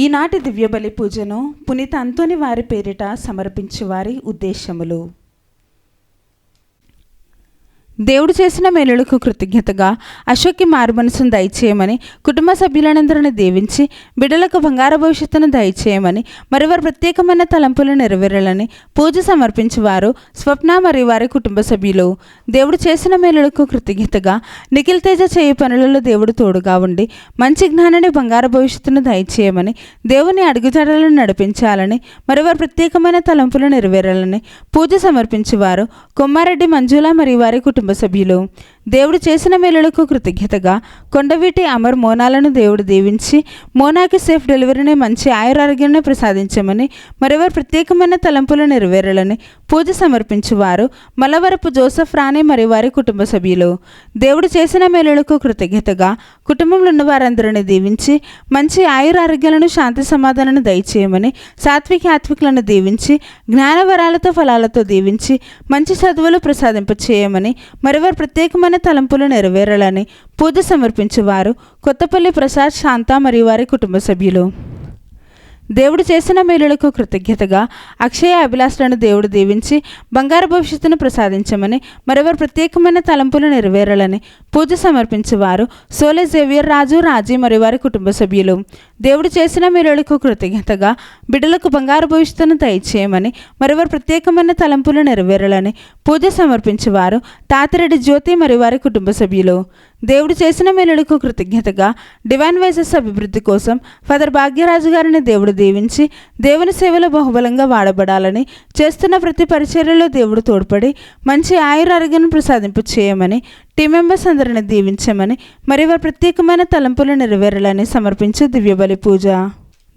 ఈనాటి దివ్యబలి పూజను పునీత అంతోని వారి పేరిట సమర్పించువారి ఉద్దేశములు. దేవుడు చేసిన మేలులకు కృతజ్ఞతగా అశోక్కి మారుమనసును దయచేయమని, కుటుంబ సభ్యులందరిని దీవించి బిడ్డలకు బంగారు భవిష్యత్తును దయచేయమని, మరి వారి ప్రత్యేకమైన తలంపులు నెరవేరాలని పూజ సమర్పించేవారు స్వప్న మరియు వారి కుటుంబ సభ్యులు. దేవుడు చేసిన మేలులకు కృతజ్ఞతగా నిఖిల్ తేజ చేయి పనులలో దేవుడు తోడుగా ఉండి మంచి జ్ఞానాన్ని బంగారు భవిష్యత్తును దయచేయమని, దేవుని అడుగుజాడలను నడిపించాలని, మరి వారి ప్రత్యేకమైన తలంపులు నెరవేరాలని పూజ సమర్పించేవారు కొమ్మారెడ్డి మంజుల మరియు వారి కుటుంబ సభ్యులు. దేవుడు చేసిన మేలులకు కృతజ్ఞతగా కొండవీటి అమర్ మోనాలను దేవుడు దీవించి మోనాకి సేఫ్ డెలివరీని మంచి ఆయురారోగ్యాన్ని ప్రసాదించమని, మరెవరు ప్రత్యేకమైన తలంపులు నెరవేరాలని పూజ సమర్పించేవారు మలవరపు జోసెఫ్ రాణి మరియు వారి కుటుంబ సభ్యులు. దేవుడు చేసిన మేలులకు కృతజ్ఞతగా కుటుంబంలో ఉన్న వారందరినీ దీవించి మంచి ఆయురారోగ్యాలను శాంతి సమాధానాలను దయచేయమని, సాత్విక ఆత్వికులను దీవించి జ్ఞానవరాలతో ఫలాలతో దీవించి మంచి చదువులు ప్రసాదింపచేయమని, మరెవరు ప్రత్యేకమైన తలంపులు నెరవేరాలని పూజ సమర్పించేవారు కొత్తపల్లి ప్రసాద్ శాంత మరియు వారి కుటుంబ సభ్యులు. దేవుడు చేసిన మేలులకు కృతజ్ఞతగా అక్షయ అభిలాషలను దేవుడు దీవించి బంగారు భవిష్యత్తును ప్రసాదించమని, మరెవరు ప్రత్యేకమైన తలంపులు నెరవేరాలని పూజ సమర్పించేవారు సోలే జేవియర్ రాజు రాజీ మరియు వారి కుటుంబ సభ్యులు. దేవుడు చేసిన మేలులకు కృతజ్ఞతగా బిడ్డలకు బంగారు భవిష్యత్తును దయచేయమని, మరెవరు ప్రత్యేకమైన తలంపులు నెరవేరాలని పూజ సమర్పించేవారు తాతిరెడ్డి జ్యోతి మరియు వారి కుటుంబ సభ్యులు. దేవుడు చేసిన మేలులకు కృతజ్ఞతగా డివైన్ వైసెస్ అభివృద్ధి కోసం ఫాదర్ భాగ్యరాజు గారిని దేవుడు దీవించి దేవుని సేవలో బహుబలంగా వాడబడాలని, చేస్తున్న ప్రతి పరిచర్యలో దేవుడు తోడ్పడి మంచి ఆయురారోగ్యాన్ని ప్రసాదింపు చేయమని, టీం మెంబర్స్ అందరిని దీవించమని, మరి వారి ప్రత్యేకమైన తలంపులు నెరవేరాలని సమర్పించే దివ్యబలి పూజ.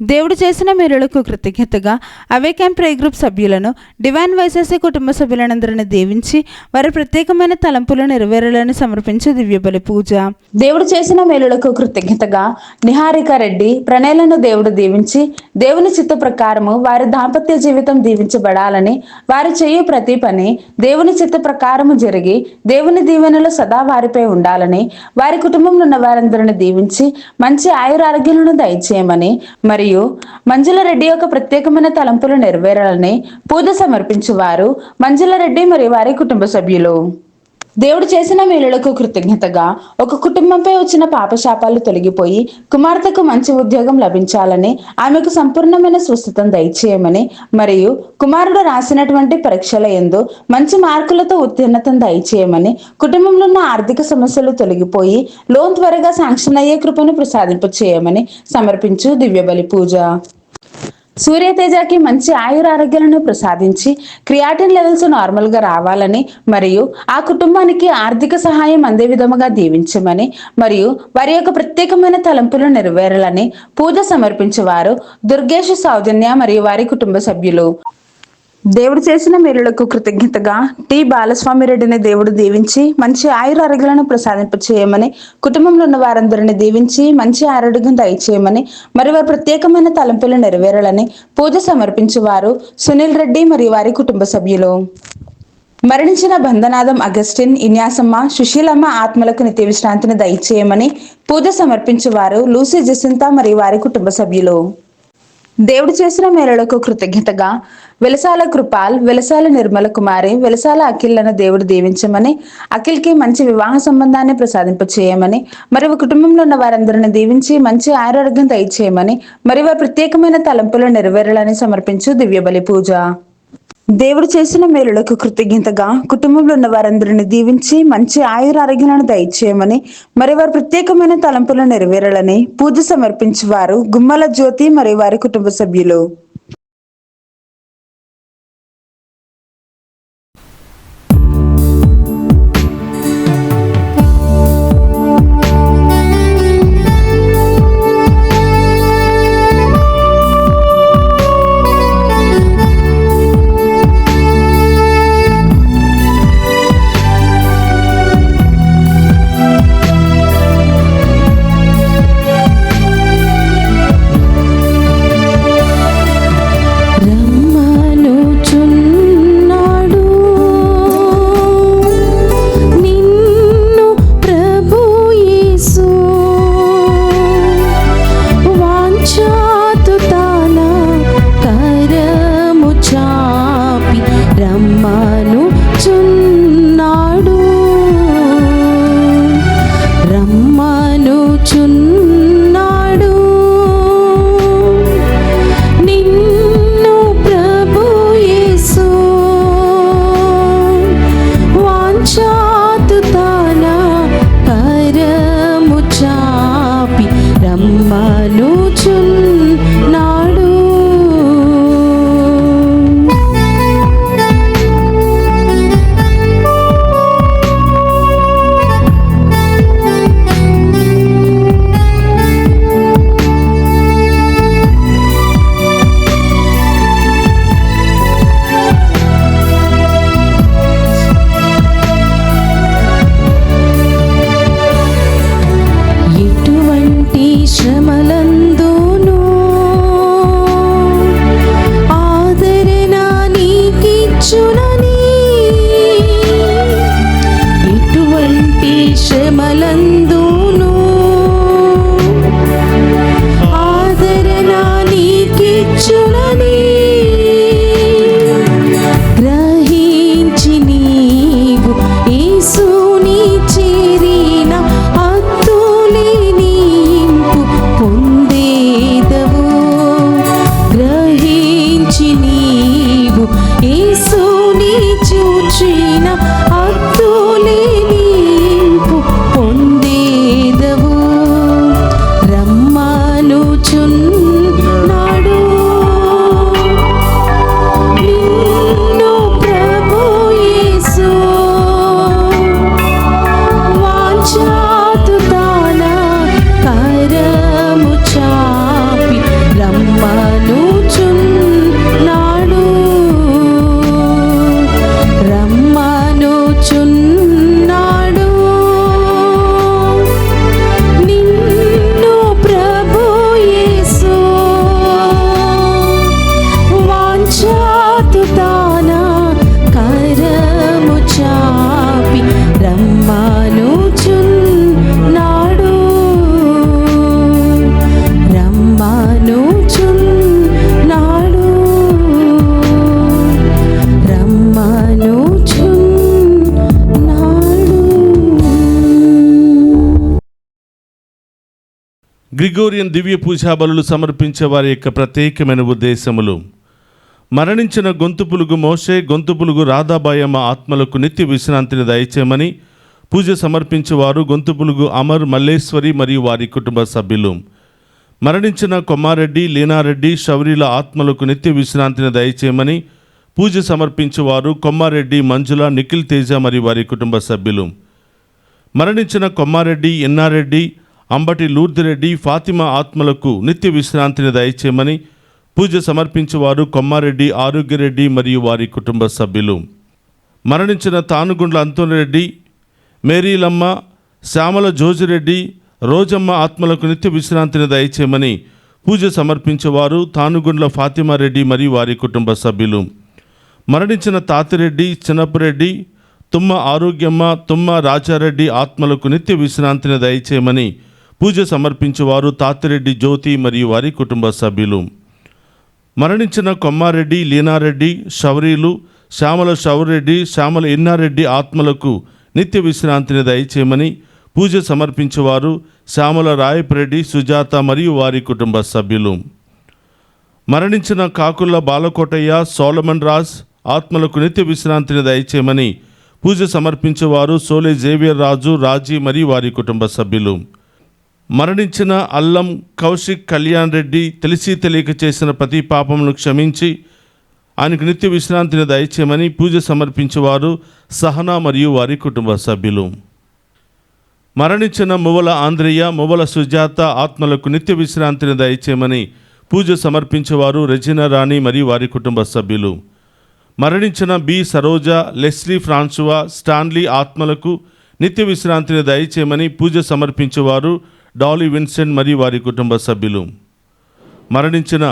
దేవుడు చేసిన మేలులకు కృతజ్ఞతగా అవే క్యాంప్ ప్రే గ్రూప్ సభ్యులను డివైన్ వైసెస్ కుటుంబ సభ్యులందరిని దీవించి వారి ప్రత్యేకమైన తలంపులు నెరవేరాలని సమర్పించే దివ్యబలి పూజ. దేవుడు చేసిన మేలులకు కృతజ్ఞతగా నిహారిక రెడ్డి ప్రణయలను దేవుడు దీవించి దేవుని చిత్త ప్రకారము వారి దాంపత్య జీవితం దీవించబడాలని, వారు చేయు ప్రతి పని దేవుని చిత్త ప్రకారము జరిగి దేవుని దీవెనలు సదా వారిపై ఉండాలని, వారి కుటుంబంలో ఉన్న వారందరిని దీవించి మంచి ఆయురారోగ్యాలను దయచేయమని, మరియు మంజుల రెడ్డి యొక్క ప్రత్యేకమైన తలంపులు నెరవేరాలని పూజ సమర్పించేవారు మంజుల రెడ్డి మరియు వారి కుటుంబ సభ్యులు. దేవుడు చేసిన మేలులకు కృతజ్ఞతగా ఒక కుటుంబంపై వచ్చిన పాపశాపాలు తొలగిపోయి కుమార్తెకు మంచి ఉద్యోగం లభించాలని, ఆమెకు సంపూర్ణమైన స్వస్థతను దయచేయమని, మరియు కుమారుడు రాసినటువంటి పరీక్షల యందు మంచి మార్కులతో ఉత్తీర్ణతను దయచేయమని, కుటుంబంలో ఉన్న ఆర్థిక సమస్యలు తొలగిపోయి లోన్ త్వరగా శాంక్షన్ అయ్యే కృపను ప్రసాదింప చేయమని సమర్పించు దివ్యబలి పూజ. సూర్యతేజకి మంచి ఆయురారోగ్యాలను ప్రసాదించి క్రియాటిన్ లెవెల్స్ నార్మల్ గా రావాలని, మరియు ఆ కుటుంబానికి ఆర్థిక సహాయం అందే విధముగా దీవించమని, మరియు వారి యొక్క ప్రత్యేకమైన తలంపులు నెరవేరాలని పూజ సమర్పించేవారు దుర్గేష్ సౌజన్య మరియు వారి కుటుంబ సభ్యులు. దేవుడు చేసిన మేలులకు కృతజ్ఞతగా టి బాలస్వామి రెడ్డిని దేవుడు దీవించి మంచి ఆయురారోగ్యాలను ప్రసాదింప చేయమని, కుటుంబంలో ఉన్న వారందరిని దీవించి మంచి ఆరోగ్యం దయచేయమని, మరి వారి ప్రత్యేకమైన తలంపులు నెరవేరాలని పూజ సమర్పించేవారు సునీల్ రెడ్డి మరియు వారి కుటుంబ సభ్యులు. మరణించిన బంధనాదం అగస్టిన్, ఇన్యాసమ్మ, సుశీలమ్మ ఆత్మలకు నిత్య విశ్రాంతిని దయచేయమని పూజ సమర్పించేవారు లూసీ జసింత మరియు వారి కుటుంబ సభ్యులు. దేవుడు చేసిన మేలులకు కృతజ్ఞతగా వెలసాల కృపాల్, వెలసాల నిర్మల కుమారి, వెలసాల అఖిల్లను దేవుడు దీవించమని, అఖిల్కి మంచి వివాహ సంబంధాన్ని ప్రసాదింప చేయమని, మరియు కుటుంబంలో ఉన్న వారందరిని దీవించి మంచి ఆరోగ్యం దయచేయమని, మరి వారి ప్రత్యేకమైన తలంపులు నెరవేరాలని సమర్పించు దివ్యబలి పూజ. దేవుడు చేసిన మేలులకు కృతజ్ఞతగా కుటుంబంలో ఉన్న వారందరిని దీవించి మంచి ఆయురారోగ్యాలను దయచేయమని, మరి వారి ప్రత్యేకమైన తలంపులు నెరవేరాలని పూజ సమర్పించేవారు గుమ్మల జ్యోతి మరియు వారి కుటుంబ సభ్యులు. తీర్చునని ఎటువంటి శ్రమలందును ఆదరణ నీకిచ్చునని గ్రహించి నీవు యేసుని చేరిన అత్తులే నీంపు పొందేదవు. గ్రహించి నీవు యేసుని చూచిన అత్తులే నీంపు పొందేదవు. రమ్మనుచున్నాడు నిన్ను ప్రభు యేసు వాంఛాతుదాన కరము చాపి రమ్మనుచున్నాడు. రమ్మనుచున్నాడు నిన్ను ప్రభు యేసు వాంఛాతుదాన కరము చాపి రమ్మనుచున్నాడు. రమ్మనుచున్నాడు. రమ్మనుచున్నాడు. గ్రిగోరియన్ దివ్య పూజా బలులు సమర్పించే వారి యొక్క ప్రత్యేకమైన ఉద్దేశములు: మరణించిన గొంతు పులుగు మోషే, గొంతు పులుగు రాధాబాయమ్మ ఆత్మలకు నిత్య విశ్రాంతిని దయచేయమని పూజ సమర్పించేవారు గొంతు పులుగు అమర్, మల్లేశ్వరి మరియు వారి కుటుంబ సభ్యులు. మరణించిన కొమ్మారెడ్డి, లీనారెడ్డి, శౌరీల ఆత్మలకు నిత్య విశ్రాంతిని దయచేయమని పూజ సమర్పించేవారు కొమ్మారెడ్డి మంజుల, నిఖిల్ తేజ మరియు వారి కుటుంబ సభ్యులు. మరణించిన కొమ్మారెడ్డి, ఎన్నారెడ్డి, అంబటి లూర్దిరెడ్డి, ఫాతిమా ఆత్మలకు నిత్య విశ్రాంతిని దయచేయమని పూజ సమర్పించేవారు కొమ్మారెడ్డి, ఆరోగ్యరెడ్డి మరియు వారి కుటుంబ సభ్యులు. మరణించిన తానుగుండ్ల అంతోనిరెడ్డి, మేరీలమ్మ, శ్యామల జోజిరెడ్డి, రోజమ్మ ఆత్మలకు నిత్య విశ్రాంతిని దయచేయమని పూజ సమర్పించేవారు తానుగుండ్ల ఫాతిమారెడ్డి మరియు వారి కుటుంబ సభ్యులు. మరణించిన తాతిరెడ్డి, చిన్నపురెడ్డి, తుమ్మ ఆరోగ్యమ్మ, తుమ్మ రాజారెడ్డి ఆత్మలకు నిత్య విశ్రాంతిని దయచేయమని పూజ సమర్పించేవారు తాతిరెడ్డి జ్యోతి మరియు వారి కుటుంబ సభ్యులు. మరణించిన కొమ్మారెడ్డి, లీనారెడ్డి, శౌరీలు, శ్యామల శౌరెడ్డి, శ్యామల ఎన్నారెడ్డి ఆత్మలకు నిత్య విశ్రాంతిని దయచేయమని పూజ సమర్పించేవారు శ్యామల రాయపురెడ్డి, సుజాత మరియు వారి కుటుంబ సభ్యులు. మరణించిన కాకుల బాలకోటయ్య, సోలమన్ రాజ్ ఆత్మలకు నిత్య విశ్రాంతిని దయచేయమని పూజ సమర్పించేవారు సోలే జేవియర్ రాజు, రాజీ మరియు వారి కుటుంబ సభ్యులు. మరణించిన అల్లం కౌశిక్ కళ్యాణ్ రెడ్డి తెలిసి తెలియక చేసిన ప్రతి పాపమును క్షమించి ఆయనకు నిత్య విశ్రాంతిని దయచేయమని పూజ సమర్పించేవారు సహనా మరియు వారి కుటుంబ సభ్యులు. మరణించిన మువ్వల ఆంధ్రయ్య, మువ్వల సుజాత ఆత్మలకు నిత్య విశ్రాంతిని దయచేయమని పూజ సమర్పించేవారు రెజినా రాణి మరియు వారి కుటుంబ సభ్యులు. మరణించిన బి సరోజ, లెస్లీ ఫ్రాన్సువా, స్టాన్లీ ఆత్మలకు నిత్య విశ్రాంతిని దయచేయమని పూజ సమర్పించేవారు డాలీ విన్సెంట్ మరియు వారి కుటుంబ సభ్యులు. మరణించిన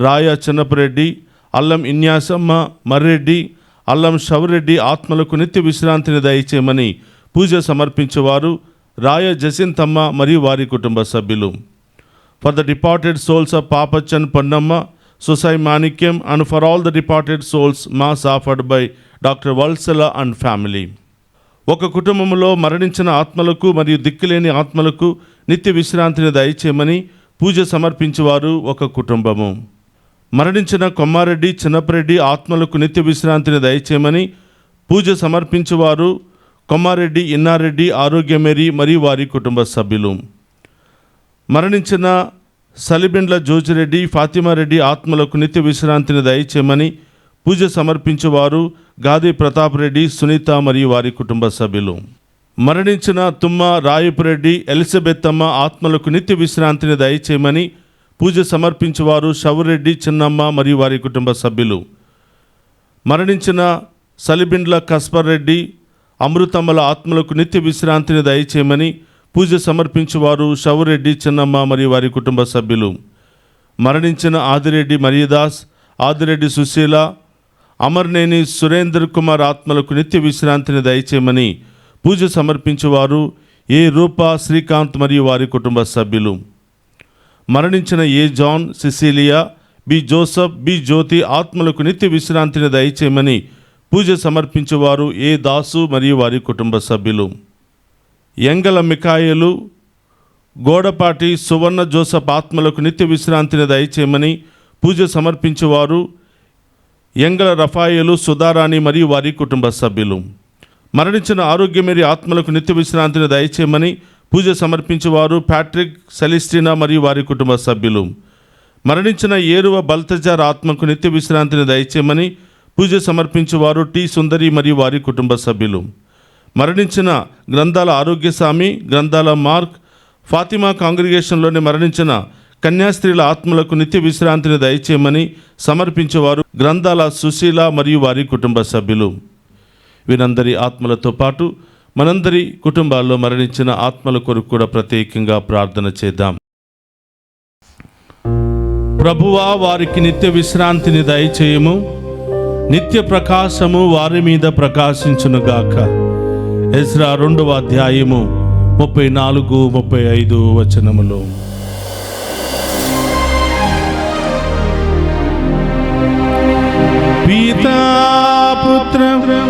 రాయ చిన్నపురెడ్డి, అల్లం ఇన్యాసమ్మ, మర్రెడ్డి, అల్లం షౌరెడ్డి ఆత్మలకు నిత్య విశ్రాంతిని దయచేయమని పూజ సమర్పించేవారు రాయ జసింతమ్మ మరియు వారి కుటుంబ సభ్యులు. For the departed souls of Pappachan Ponnamma, సొసై Manikyam and for all the departed souls mass offered by doctor Valsala and family. ఒక కుటుంబంలో మరణించిన ఆత్మలకు మరియు దిక్కులేని ఆత్మలకు నిత్య విశ్రాంతిని దయచేయమని పూజ సమర్పించేవారు ఒక కుటుంబము. మరణించిన కొమ్మారెడ్డి, చిన్నపరెడ్డి ఆత్మలకు నిత్య విశ్రాంతిని దయచేయమని పూజ సమర్పించేవారు కొమ్మారెడ్డి, ఇన్నారెడ్డి, ఆరోగ్యమేరి మరియు వారి కుటుంబ సభ్యులు. మరణించిన సలిబెండ్ల జోజిరెడ్డి, ఫాతిమారెడ్డి ఆత్మలకు నిత్య విశ్రాంతిని దయచేయమని పూజ సమర్పించేవారు గాది ప్రతాప్ రెడ్డి, సునీత మరియు వారి కుటుంబ సభ్యులు. మరణించిన తుమ్మ రాయపురెడ్డి, ఎలిజబెత్తమ్మ ఆత్మలకు నిత్య విశ్రాంతిని దయచేయమని పూజ సమర్పించేవారు షౌరెడ్డి, చిన్నమ్మ మరియు వారి కుటుంబ సభ్యులు. మరణించిన సలిబిండ్ల కస్పర్ రెడ్డి, అమృతమ్మల ఆత్మలకు నిత్య విశ్రాంతిని దయచేయమని పూజ సమర్పించేవారు షౌరెడ్డి, చిన్నమ్మ మరియు వారి కుటుంబ సభ్యులు. మరణించిన ఆదిరెడ్డి మరియదాస్, ఆదిరెడ్డి సుశీల, అమర్నేని సురేంద్ర కుమార్ ఆత్మలకు నిత్య విశ్రాంతిని దయచేయమని పూజ సమర్పించేవారు ఏ రూపా, శ్రీకాంత్ మరియు వారి కుటుంబ సభ్యులు. మరణించిన A John, Cecilia, B Joseph, B Jyothi ఆత్మలకు నిత్య విశ్రాంతిని దయచేయమని పూజ సమర్పించేవారు ఏ దాసు మరియు వారి కుటుంబ సభ్యులు. ఎంగల మికాయలు, గోడపాటి సువర్ణ జోసఫ్ ఆత్మలకు నిత్య విశ్రాంతిని దయచేయమని పూజ సమర్పించేవారు ఎంగల రఫాయేలు, సుధారాణి మరియు వారి కుటుంబ సభ్యులు. మరణించిన ఆరోగ్యమేరి ఆత్మలకు నిత్య విశ్రాంతిని దయచేయమని పూజ సమర్పించేవారు ప్యాట్రిక్, సెలిస్టినా మరియు వారి కుటుంబ సభ్యులు. మరణించిన ఏరువ బల్తజార్ ఆత్మకు నిత్య విశ్రాంతిని దయచేయమని పూజ సమర్పించేవారు టి సుందరి మరియు వారి కుటుంబ సభ్యులు. మరణించిన గ్రంథాల ఆరోగ్యస్వామి, గ్రంథాల మార్క్, ఫాతిమా కాంగ్రిగేషన్లోని మరణించిన కన్యాస్త్రీల ఆత్మలకు నిత్య విశ్రాంతిని దయచేయమని సమర్పించేవారు గ్రంథాల సుశీల మరియు వారి కుటుంబ సభ్యులు. వీరందరి ఆత్మలతో పాటు మనందరి కుటుంబాల్లో మరణించిన ఆత్మల కొరకు కూడా ప్రత్యేకంగా ప్రార్థన చేద్దాం. ప్రభువా, వారికి నిత్య విశ్రాంతిని దయచేయము, నిత్య ప్రకాశము వారి మీద ప్రకాశించునుగాక. ఎజ్రా 2వ అధ్యాయము 34, 35 వచనములో. పితా పుత్ర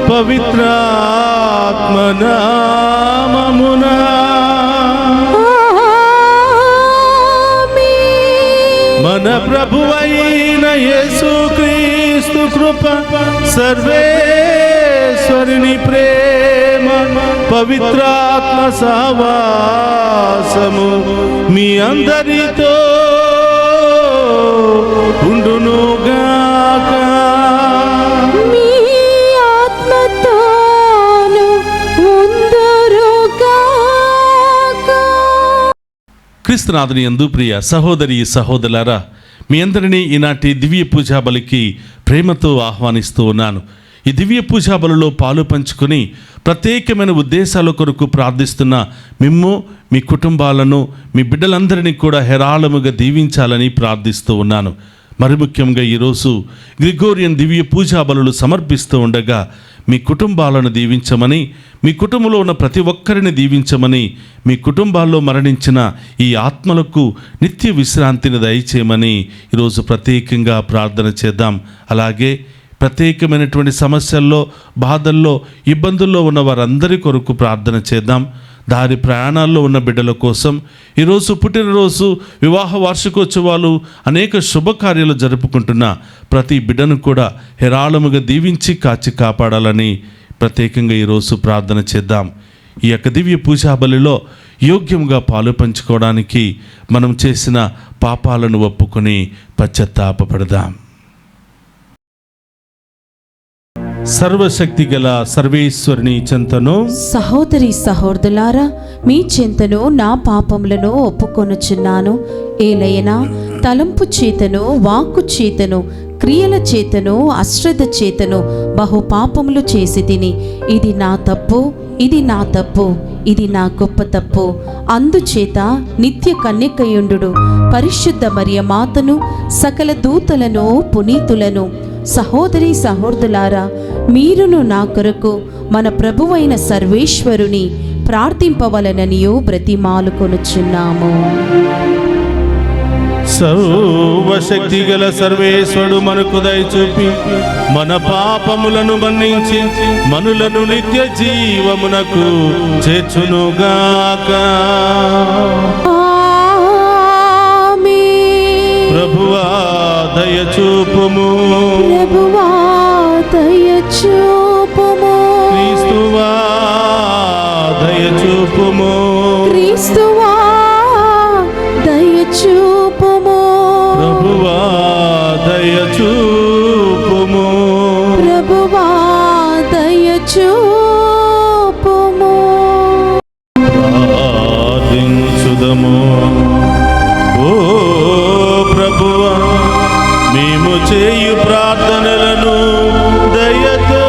పవిత్రాత్మ నామమునా మన ప్రభువైన యేసుక్రీస్తు కృప, సర్వేశ్వరుని ప్రేమ, పవిత్రాత్మ సహవాసము మీ అందరితో ఉండునుగాక. మీ ఆత్మతోను ఉందురుగాక. క్రీస్తునాథుని యందు ప్రియ సహోదరి సహోదరులారా, మీ అందరినీ ఈనాటి దివ్య పూజా బలికి ప్రేమతో ఆహ్వానిస్తూ ఉన్నాను. ఈ దివ్య పూజా బలిలో పాలు పంచుకొని ప్రత్యేకమైన ఉద్దేశాల కొరకు ప్రార్థిస్తున్న మిమ్ము, మీ కుటుంబాలను, మీ బిడ్డలందరినీ కూడా హెరాళముగా దీవించాలని ప్రార్థిస్తూ ఉన్నాను. మరి ముఖ్యంగా ఈరోజు గ్రిగోరియన్ దివ్య పూజా బలులు సమర్పిస్తూ ఉండగా మీ కుటుంబాలను దీవించమని, మీ కుటుంబంలో ఉన్న ప్రతి ఒక్కరిని దీవించమని, మీ కుటుంబాల్లో మరణించిన ఈ ఆత్మలకు నిత్య విశ్రాంతిని దయచేయమని ఈరోజు ప్రత్యేకంగా ప్రార్థన చేద్దాం. అలాగే ప్రత్యేకమైనటువంటి సమస్యల్లో, బాధల్లో, ఇబ్బందుల్లో ఉన్న వారందరి కొరకు ప్రార్థన చేద్దాం. దారి ప్రయాణాల్లో ఉన్న బిడ్డల కోసం, ఈరోజు పుట్టినరోజు, వివాహ వార్షికోత్సవాలు, అనేక శుభకార్యాలు జరుపుకుంటున్న ప్రతి బిడ్డను కూడా హెరాళముగా దీవించి కాచి కాపాడాలని ప్రత్యేకంగా ఈరోజు ప్రార్థన చేద్దాం. ఈ యొక్క దివ్య పూజా బలిలో యోగ్యంగా పాలు పంచుకోవడానికి మనం చేసిన పాపాలను ఒప్పుకొని పశ్చాత్తాపపడదాం. సర్వశక్తి గల సర్వేశ్వరుని చెంతను, సహోదరి సహోదరులారా, మీ చెంతను నా పాపములను ఒప్పుకొనుచున్నాను. ఏలయనా తలంపు చేతను, వాక్కు చేతను, క్రియల చేతను, అశ్రద్ధ చేతను బహు పాపములు చేసి తిని, ఇది నా తప్పు, ఇది నా తప్పు, ఇది నా గొప్ప తప్పు. అందుచేత నిత్య కన్యకయుండు పరిశుద్ధ మరియ మాతను, సకల దూతలను, పునీతులను, సహోదరి సహోదరులారా, మీరును నా కొరకు మన ప్రభువైన సర్వేశ్వరుని ప్రార్థింపవలననియో బ్రతిమాలుకొనుచున్నాము. సర్వశక్తి గల సర్వేశ్వరుడు మనకు దయచూపి మన పాపములను మన్నించి మనులను నిత్య జీవమునకు చేర్చునుగాక. ప్రభువా దయచూపుము, ప్రభువా దయచూపుము, క్రీస్తువా దయచూపుము, క్రీస్తువా దయచూపుము, ప్రభువా దయచూపుము, ప్రభువా దయచూపుము. ప్రార్థించుదము. ఓ ప్రభువా, మేము చేయు ప్రార్థనలను దయతో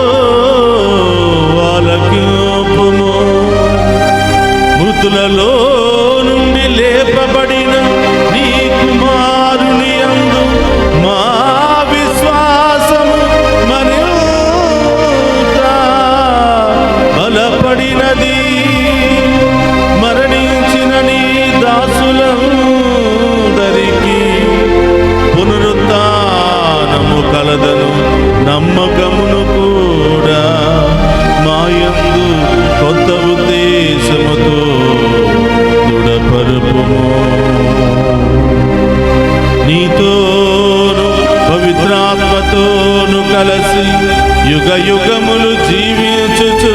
యుగ యుగములు జీవించుచు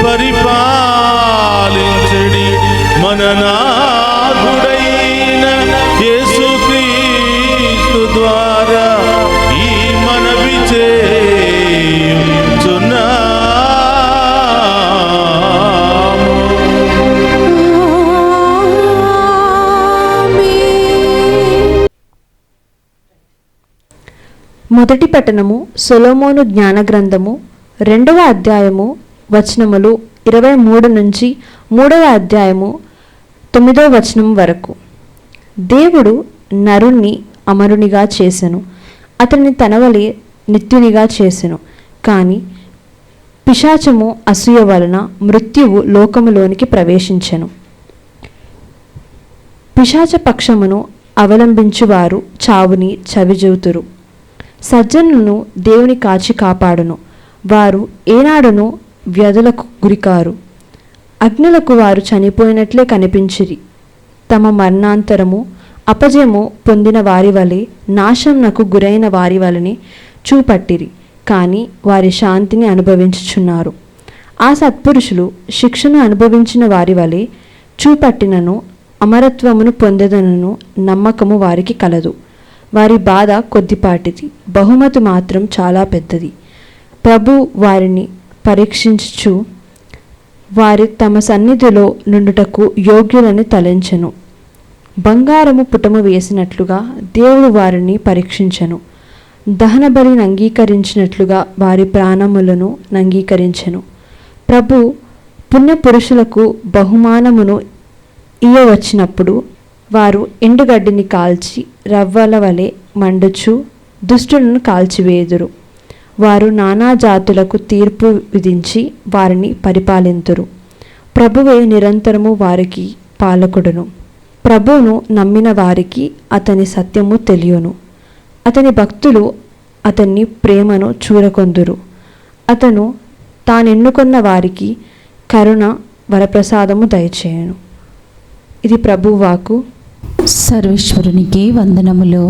పరిపాలించడి మన నాథుడైన యేసుక్రీస్తు ద్వారా ఈ మనవి చేయుచున్నాము. మొదటి పట్టణము సొలొమోను జ్ఞాన గ్రంథము 2వ అధ్యాయము వచనములు 23 నుంచి 3వ అధ్యాయము 9వ వచనం వరకు. దేవుడు నరుణ్ణి అమరునిగా చేసెను, అతన్ని తనవలే నిత్యునిగా చేసెను. కానీ పిశాచము అసూయ వలన మృత్యువు లోకములోనికి ప్రవేశించెను. పిశాచ పక్షమును అవలంబించువారు చావుని చవిజూతురు. సజ్జనులను దేవుని కాచి కాపాడును, వారు ఏనాడును వ్యాధులకు గురికారు. అగ్నులకు వారు చనిపోయినట్లే కనిపించిరి. తమ మరణాంతరము అపజయము పొందిన వారి వలె నాశంనకు గురైన వారి వలనే చూపట్టిరి, కానీ వారి శాంతిని అనుభవించుచున్నారు. ఆ సత్పురుషులు శిక్షను అనుభవించిన వారి వలె చూపట్టినను అమరత్వమును పొందెదనను నమ్మకము వారికి కలదు. వారి బాధ కొద్దిపాటిది, బహుమతి మాత్రం చాలా పెద్దది. ప్రభు వారిని పరీక్షించుచు వారి తమ సన్నిధిలో నుండుటకు యోగ్యులని తలంచెను. బంగారము పుటము వేసినట్లుగా దేవుడు వారిని పరీక్షించెను. దహన బలిని అంగీకరించినట్లుగా వారి ప్రాణములను అంగీకరించెను. ప్రభు పుణ్యపురుషులకు బహుమానమును ఇయ్యవచ్చినప్పుడు వారు ఎండుగడ్డిని కాల్చి రవ్వల వలె మండుచు దుష్టులను కాల్చివేయుదురు. వారు నానా జాతులకు తీర్పు విధించి వారిని పరిపాలింతురు. ప్రభువే నిరంతరము వారికి పాలకుడును. ప్రభువును నమ్మిన వారికి అతని సత్యము తెలియను. అతని భక్తులు అతన్ని ప్రేమను చూరకొందురు. అతను తానెన్నుకొన్న వారికి కరుణ వరప్రసాదము దయచేయను. ఇది ప్రభువాకు. సర్వేశ్వరునికి వందనములు.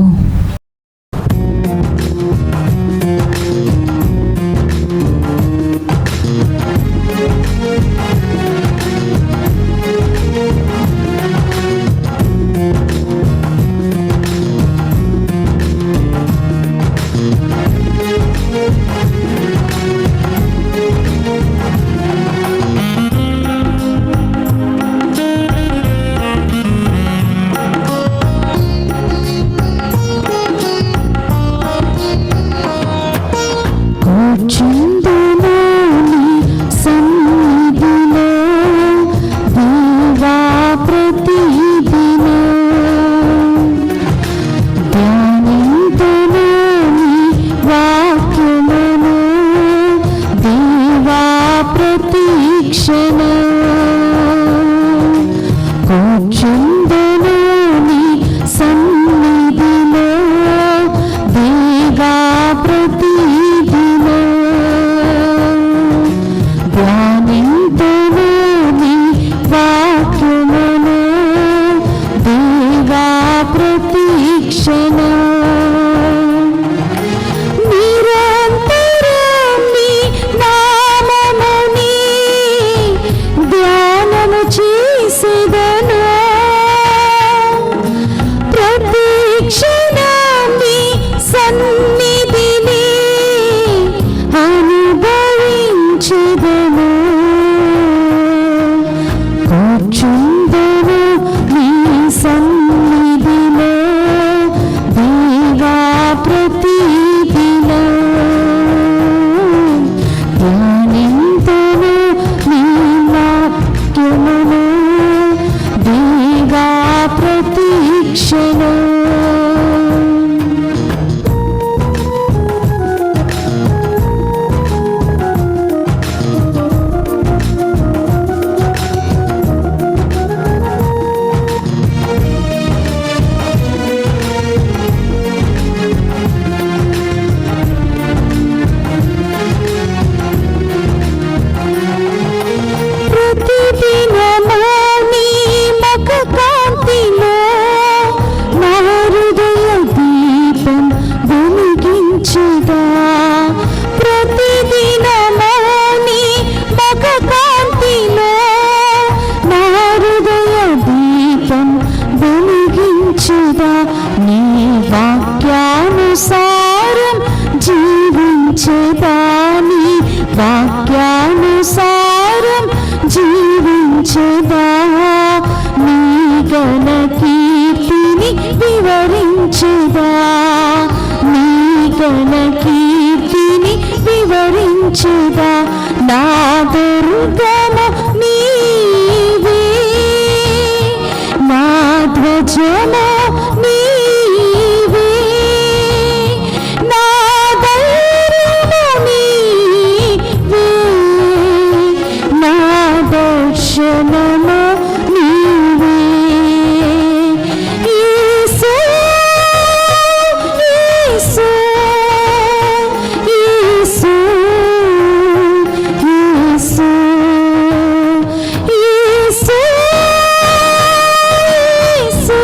స్తుతించుదా, నీ ఘన కీర్తిని వివరించుదా. నా దుర్గము నీవే, నా ధ్వజము నీవే, నా ధైర్యము నీవే, నా దర్శనము నీవే. యేసు, యేసు, యేసు, యేసు, యేసు,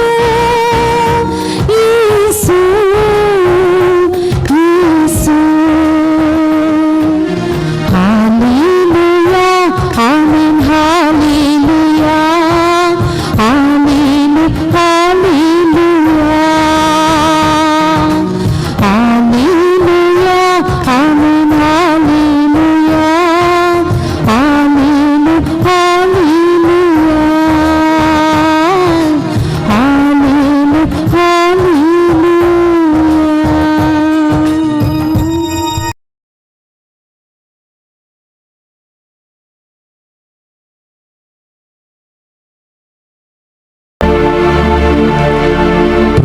యేసు, యేసు. హల్లెలూయా, ఆమేన్, హల్లెలూయా, ఆమేన్, హల్లెలూయా, హల్లెలూయా, ఆమేన్, హల్లెలూయా, ఆమేన్, హల్లెలూయా, ఆమేన్, హల్లెలూయా.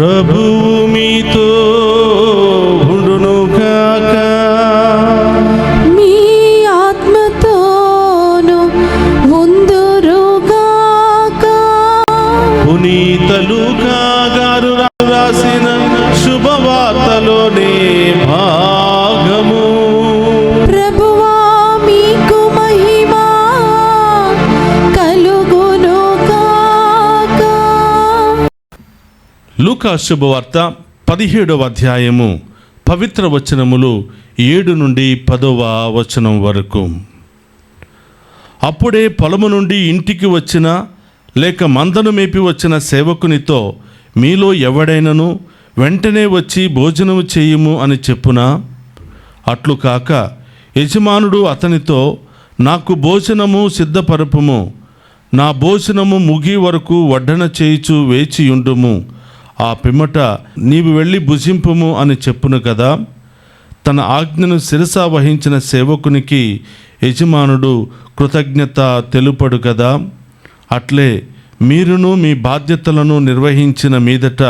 ప్రభువు మీతో ఉండునుగాక. మీ ఆత్మతోను ఉందురుగాక. పునీత లూకా గారు రాసిన శుభవార్తలోని భాగము. ప్రభువా మీకు మహిమ కలుగునుగాక. లూకా శుభవార్త 17వ అధ్యాయము పవిత్ర వచనములు 7 నుండి 10వ వచనం వరకు. అప్పుడే పొలము నుండి ఇంటికి వచ్చిన లేక మందను మేపి వచ్చిన సేవకునితో, మీలో ఎవడైనను వెంటనే వచ్చి భోజనము చేయుము అని చెప్పునా? అట్లు కాక యజమానుడు అతనితో, నాకు భోజనము సిద్ధపరపుము, నా భోజనము ముగి వరకు వడ్డన చేయుచు వేచియుండుము, ఆ పిమ్మట నీవు వెళ్ళి భుజింపుము అని చెప్పును కదా. తన ఆజ్ఞను శిరస వహించిన సేవకునికి యజమానుడు కృతజ్ఞత తెలుపడు కదా. అట్లే మీరును మీ బాధ్యతలను నిర్వహించిన మీదట,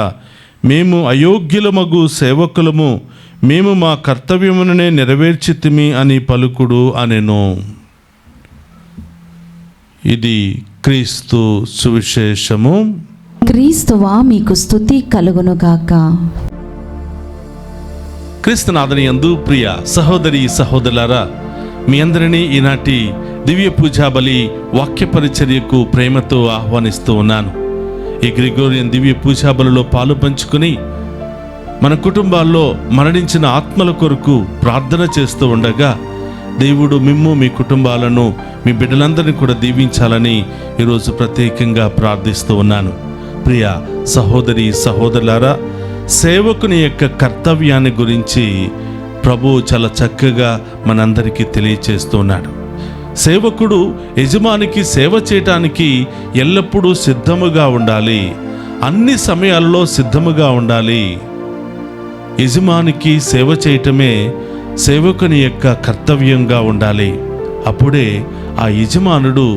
మేము అయోగ్యులమగు సేవకులము, మేము మా కర్తవ్యముననే నెరవేర్చితిమి అని పలుకుడు అనెను. ఇది క్రీస్తు సువిశేషము. క్రీస్తువా మీకు స్తుతి కలుగునుగాక. క్రీస్తునాథని యందు ప్రియ సహోదరి సహోదరులారా, మీ అందరినీ ఈనాటి దివ్య పూజా బలి వాక్య పరిచర్యకు ప్రేమతో ఆహ్వానిస్తూ ఉన్నాను. ఈ గ్రిగోరియన్ దివ్య పూజా బలిలో పాలు పంచుకుని మన కుటుంబాల్లో మరణించిన ఆత్మల కొరకు ప్రార్థన చేస్తూ ఉండగా, దేవుడు మిమ్ము మీ కుటుంబాలను మీ బిడ్డలందరినీ కూడా దీవించాలని ఈరోజు ప్రత్యేకంగా ప్రార్థిస్తూ ఉన్నాను. ప్రియ సహోదరి సహోదరులారా, సేవకుని యొక్క కర్తవ్యాన్ని గురించి ప్రభువు చాలా చక్కగా మనందరికీ తెలియచేస్తున్నాడు. సేవకుడు యజమానికి సేవ చేయటానికి ఎల్లప్పుడూ సిద్ధముగా ఉండాలి, అన్ని సమయాలలో సిద్ధముగా ఉండాలి. యజమానికి సేవ చేయటమే సేవకుని యొక్క కర్తవ్యంగా ఉండాలి. అప్పుడే ఆ యజమానుడు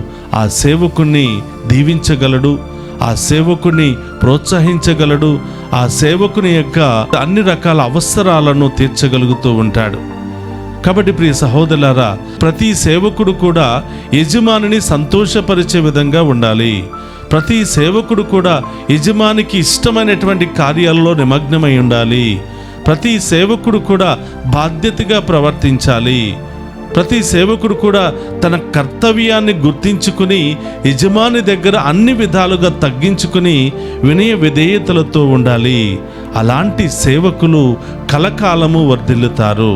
ఆ సేవకుని దీవించగలడు, ఆ సేవకుని ప్రోత్సహించగలడు, ఆ సేవకుని యొక్క అన్ని రకాల అవసరాలను తీర్చగలుగుతూ ఉంటాడు. కాబట్టి ప్రియ సహోదరులారా, ప్రతి సేవకుడు కూడా యజమానిని సంతోషపరిచే విధంగా ఉండాలి. ప్రతి సేవకుడు కూడా యజమానికి ఇష్టమైనటువంటి కార్యాలలో నిమగ్నమై ఉండాలి. ప్రతి సేవకుడు కూడా బాధ్యతగా ప్రవర్తించాలి. ప్రతి సేవకుడు కూడా తన కర్తవ్యాన్ని గుర్తించుకుని యజమాని దగ్గర అన్ని విధాలుగా తగ్గించుకుని వినయ విధేయతలతో ఉండాలి. అలాంటి సేవకులు కలకాలము వర్ధిల్లుతారు.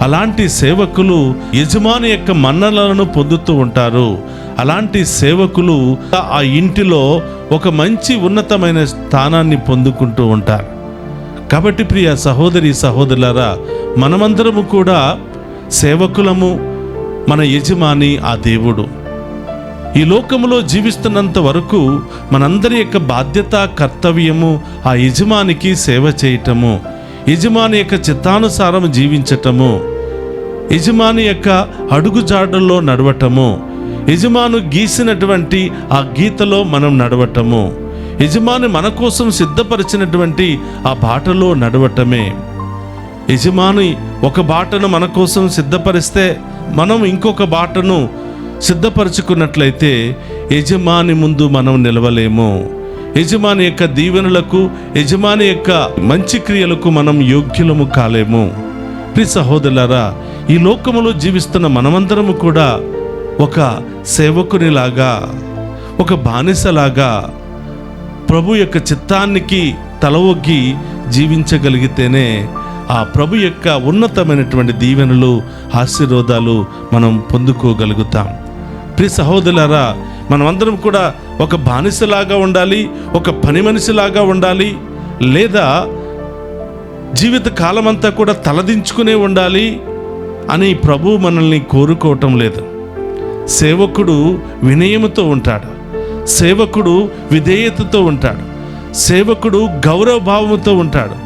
అలాంటి సేవకులు యజమాని యొక్క మన్ననలను పొందుతూ ఉంటారు. అలాంటి సేవకులు ఆ ఇంటిలో ఒక మంచి ఉన్నతమైన స్థానాన్ని పొందుకుంటూ ఉంటారు. కాబట్టి ప్రియ సహోదరి సహోదరులారా, మనమందరము కూడా సేవకులము. మన యజమాని ఆ దేవుడు. ఈ లోకములో జీవిస్తున్నంత వరకు మనందరి యొక్క బాధ్యత, కర్తవ్యము ఆ యజమానికి సేవ చేయటము, యజమాని యొక్క చిత్తానుసారం జీవించటము, యజమాని యొక్క అడుగుజాడల్లో నడవటము, యజమాను గీసినటువంటి ఆ గీతలో మనం నడవటము, యజమాని మన కోసం సిద్ధపరిచినటువంటి ఆ బాటలో నడవటమే. యజమాని ఒక బాటను మన కోసం సిద్ధపరిస్తే మనం ఇంకొక బాటను సిద్ధపరచుకున్నట్లయితే యజమాని ముందు మనం నిలవలేము. యజమాని యొక్క దీవెనలకు, యజమాని యొక్క మంచి క్రియలకు మనం యోగ్యులము కాలేము. ప్రియ సహోదరులారా, ఈ లోకములో జీవిస్తున్న మనమందరము కూడా ఒక సేవకునిలాగా, ఒక బానిసలాగా ప్రభు యొక్క చిత్తానికి తలవొగ్గి జీవించగలిగితేనే ఆ ప్రభు యొక్క ఉన్నతమైనటువంటి దీవెనలు, ఆశీర్వాదాలు మనం పొందుకోగలుగుతాం. ప్రియ సహోదరులారా, మనమందరం కూడా ఒక బానిసలాగా ఉండాలి, ఒక పని మనిషిలాగా ఉండాలి, లేదా జీవిత కాలమంతా కూడా తలదించుకునే ఉండాలి అని ప్రభు మనల్ని కోరుకోవటం లేదు. సేవకుడు వినయముతో ఉంటాడు, సేవకుడు విధేయతతో ఉంటాడు, సేవకుడు గౌరవభావంతో ఉంటాడు,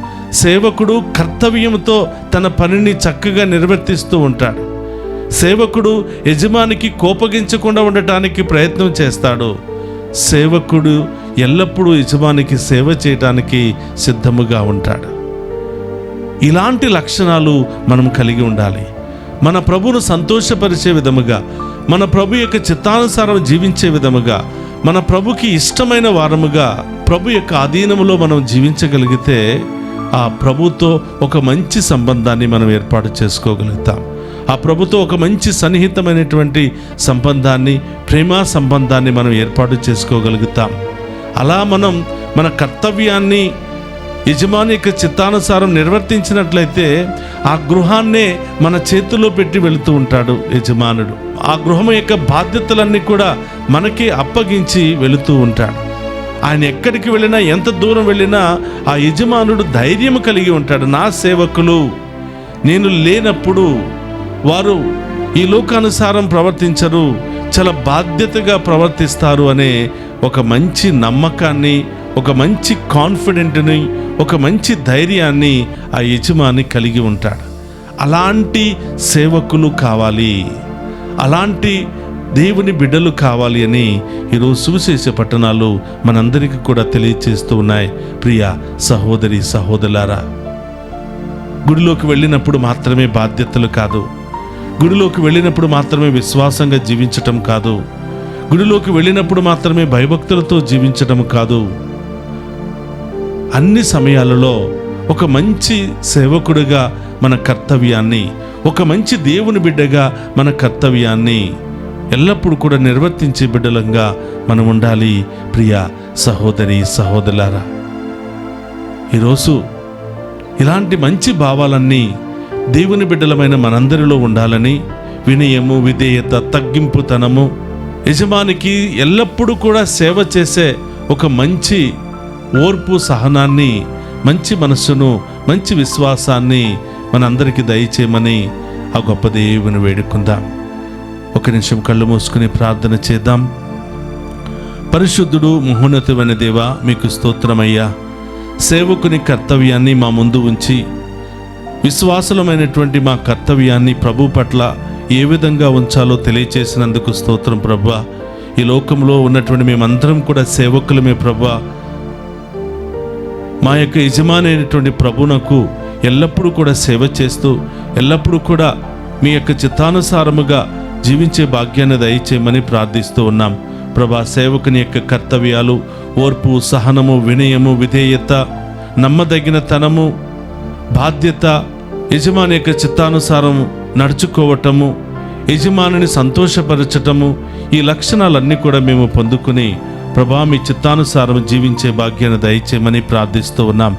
సేవకుడు కర్తవ్యంతో తన పనిని చక్కగా నిర్వర్తిస్తూ ఉంటాడు. సేవకుడు యజమానికి కోపగించకుండా ఉండటానికి ప్రయత్నం చేస్తాడు. సేవకుడు ఎల్లప్పుడూ యజమానికి సేవ చేయడానికి సిద్ధముగా ఉంటాడు. ఇలాంటి లక్షణాలు మనం కలిగి ఉండాలి. మన ప్రభువును సంతోషపరిచే విధముగా, మన ప్రభు యొక్క చిత్తానుసారం జీవించే విధముగా, మన ప్రభుకి ఇష్టమైన వారముగా ప్రభు యొక్క ఆధీనములో మనం జీవించగలిగితే ఆ ప్రభుతో ఒక మంచి సంబంధాన్ని మనం ఏర్పాటు చేసుకోగలుగుతాం. ఆ ప్రభుతో ఒక మంచి సన్నిహితమైనటువంటి సంబంధాన్ని, ప్రేమ సంబంధాన్ని మనం ఏర్పాటు చేసుకోగలుగుతాం. అలా మనం మన కర్తవ్యాన్ని యజమాని యొక్క చిత్తానుసారం నిర్వర్తించినట్లయితే ఆ గృహాన్నే మన చేతిలో పెట్టి వెళుతూ ఉంటాడు యజమానుడు. ఆ గృహం యొక్క బాధ్యతలన్నీ కూడా మనకే అప్పగించి వెళుతూ ఉంటాడు. ఆయన ఎక్కడికి వెళ్ళినా, ఎంత దూరం వెళ్ళినా ఆ యజమానుడు ధైర్యం కలిగి ఉంటాడు. నా సేవకులు నేను లేనప్పుడు వారు ఈ లోకానుసారం ప్రవర్తించరు, చాలా బాధ్యతగా ప్రవర్తిస్తారు అనే ఒక మంచి నమ్మకాన్ని, ఒక మంచి కాన్ఫిడెంట్ని, ఒక మంచి ధైర్యాన్ని ఆ యజమాని కలిగి ఉంటాడు. అలాంటి సేవకులు కావాలి, అలాంటి దేవుని బిడ్డలు కావాలి అని ఈరోజు సువిశేష పట్టణాలు మనందరికీ కూడా తెలియచేస్తూ ఉన్నాయి. ప్రియ సహోదరి సహోదరులారా, గుడిలోకి వెళ్ళినప్పుడు మాత్రమే బాధ్యతలు కాదు, గుడిలోకి వెళ్ళినప్పుడు మాత్రమే విశ్వాసంగా జీవించటం కాదు, గుడిలోకి వెళ్ళినప్పుడు మాత్రమే భయభక్తులతో జీవించటం కాదు, అన్ని సమయాలలో ఒక మంచి సేవకుడిగా మన కర్తవ్యాన్ని, ఒక మంచి దేవుని బిడ్డగా మన కర్తవ్యాన్ని ఎల్లప్పుడూ కూడా నిర్వర్తించే బిడ్డలంగా మనం ఉండాలి. ప్రియ సహోదరి సహోదరులారా, ఈరోజు ఇలాంటి మంచి భావాలన్నీ దేవుని బిడ్డలమైన మనందరిలో ఉండాలని, వినయము, విధేయత, తగ్గింపుతనము, యజమానికి ఎల్లప్పుడూ కూడా సేవ చేసే ఒక మంచి ఓర్పు, సహనాన్ని, మంచి మనస్సును, మంచి విశ్వాసాన్ని మనందరికీ దయచేయమని ఆ గొప్ప దేవుని వేడుకుందాం. ఒక నిమిషం కళ్ళు మూసుకుని ప్రార్థన చేద్దాం. పరిశుద్ధుడు, మహోన్నతమైన దేవా, మీకు స్తోత్రమయ్యా. సేవకుని కర్తవ్యాన్ని మా ముందు ఉంచి విశ్వాసులమైనటువంటి మా కర్తవ్యాన్ని ప్రభు పట్ల ఏ విధంగా ఉంచాలో తెలియచేసినందుకు స్తోత్రం ప్రభువా. ఈ లోకంలో ఉన్నటువంటి మేమందరం కూడా సేవకులమే ప్రభువా. మా యొక్క యజమాని అయినటువంటి ప్రభునకు ఎల్లప్పుడూ కూడా సేవ చేస్తూ, ఎల్లప్పుడూ కూడా మీ యొక్క చిత్తానుసారముగా జీవించే భాగ్యాన్ని దయచేయమని ప్రార్థిస్తూ ఉన్నాం ప్రభా. సేవకుని యొక్క కర్తవ్యాలు, ఓర్పు, సహనము, వినయము, విధేయత, నమ్మదగినతనము, బాధ్యత, యజమాని యొక్క చిత్తానుసారం నడుచుకోవటము, యజమానిని సంతోషపరచటము, ఈ లక్షణాలన్నీ కూడా మేము పొందుకుని ప్రభా మీ చిత్తానుసారం జీవించే భాగ్యాన్ని దయచేయమని ప్రార్థిస్తూ ఉన్నాం.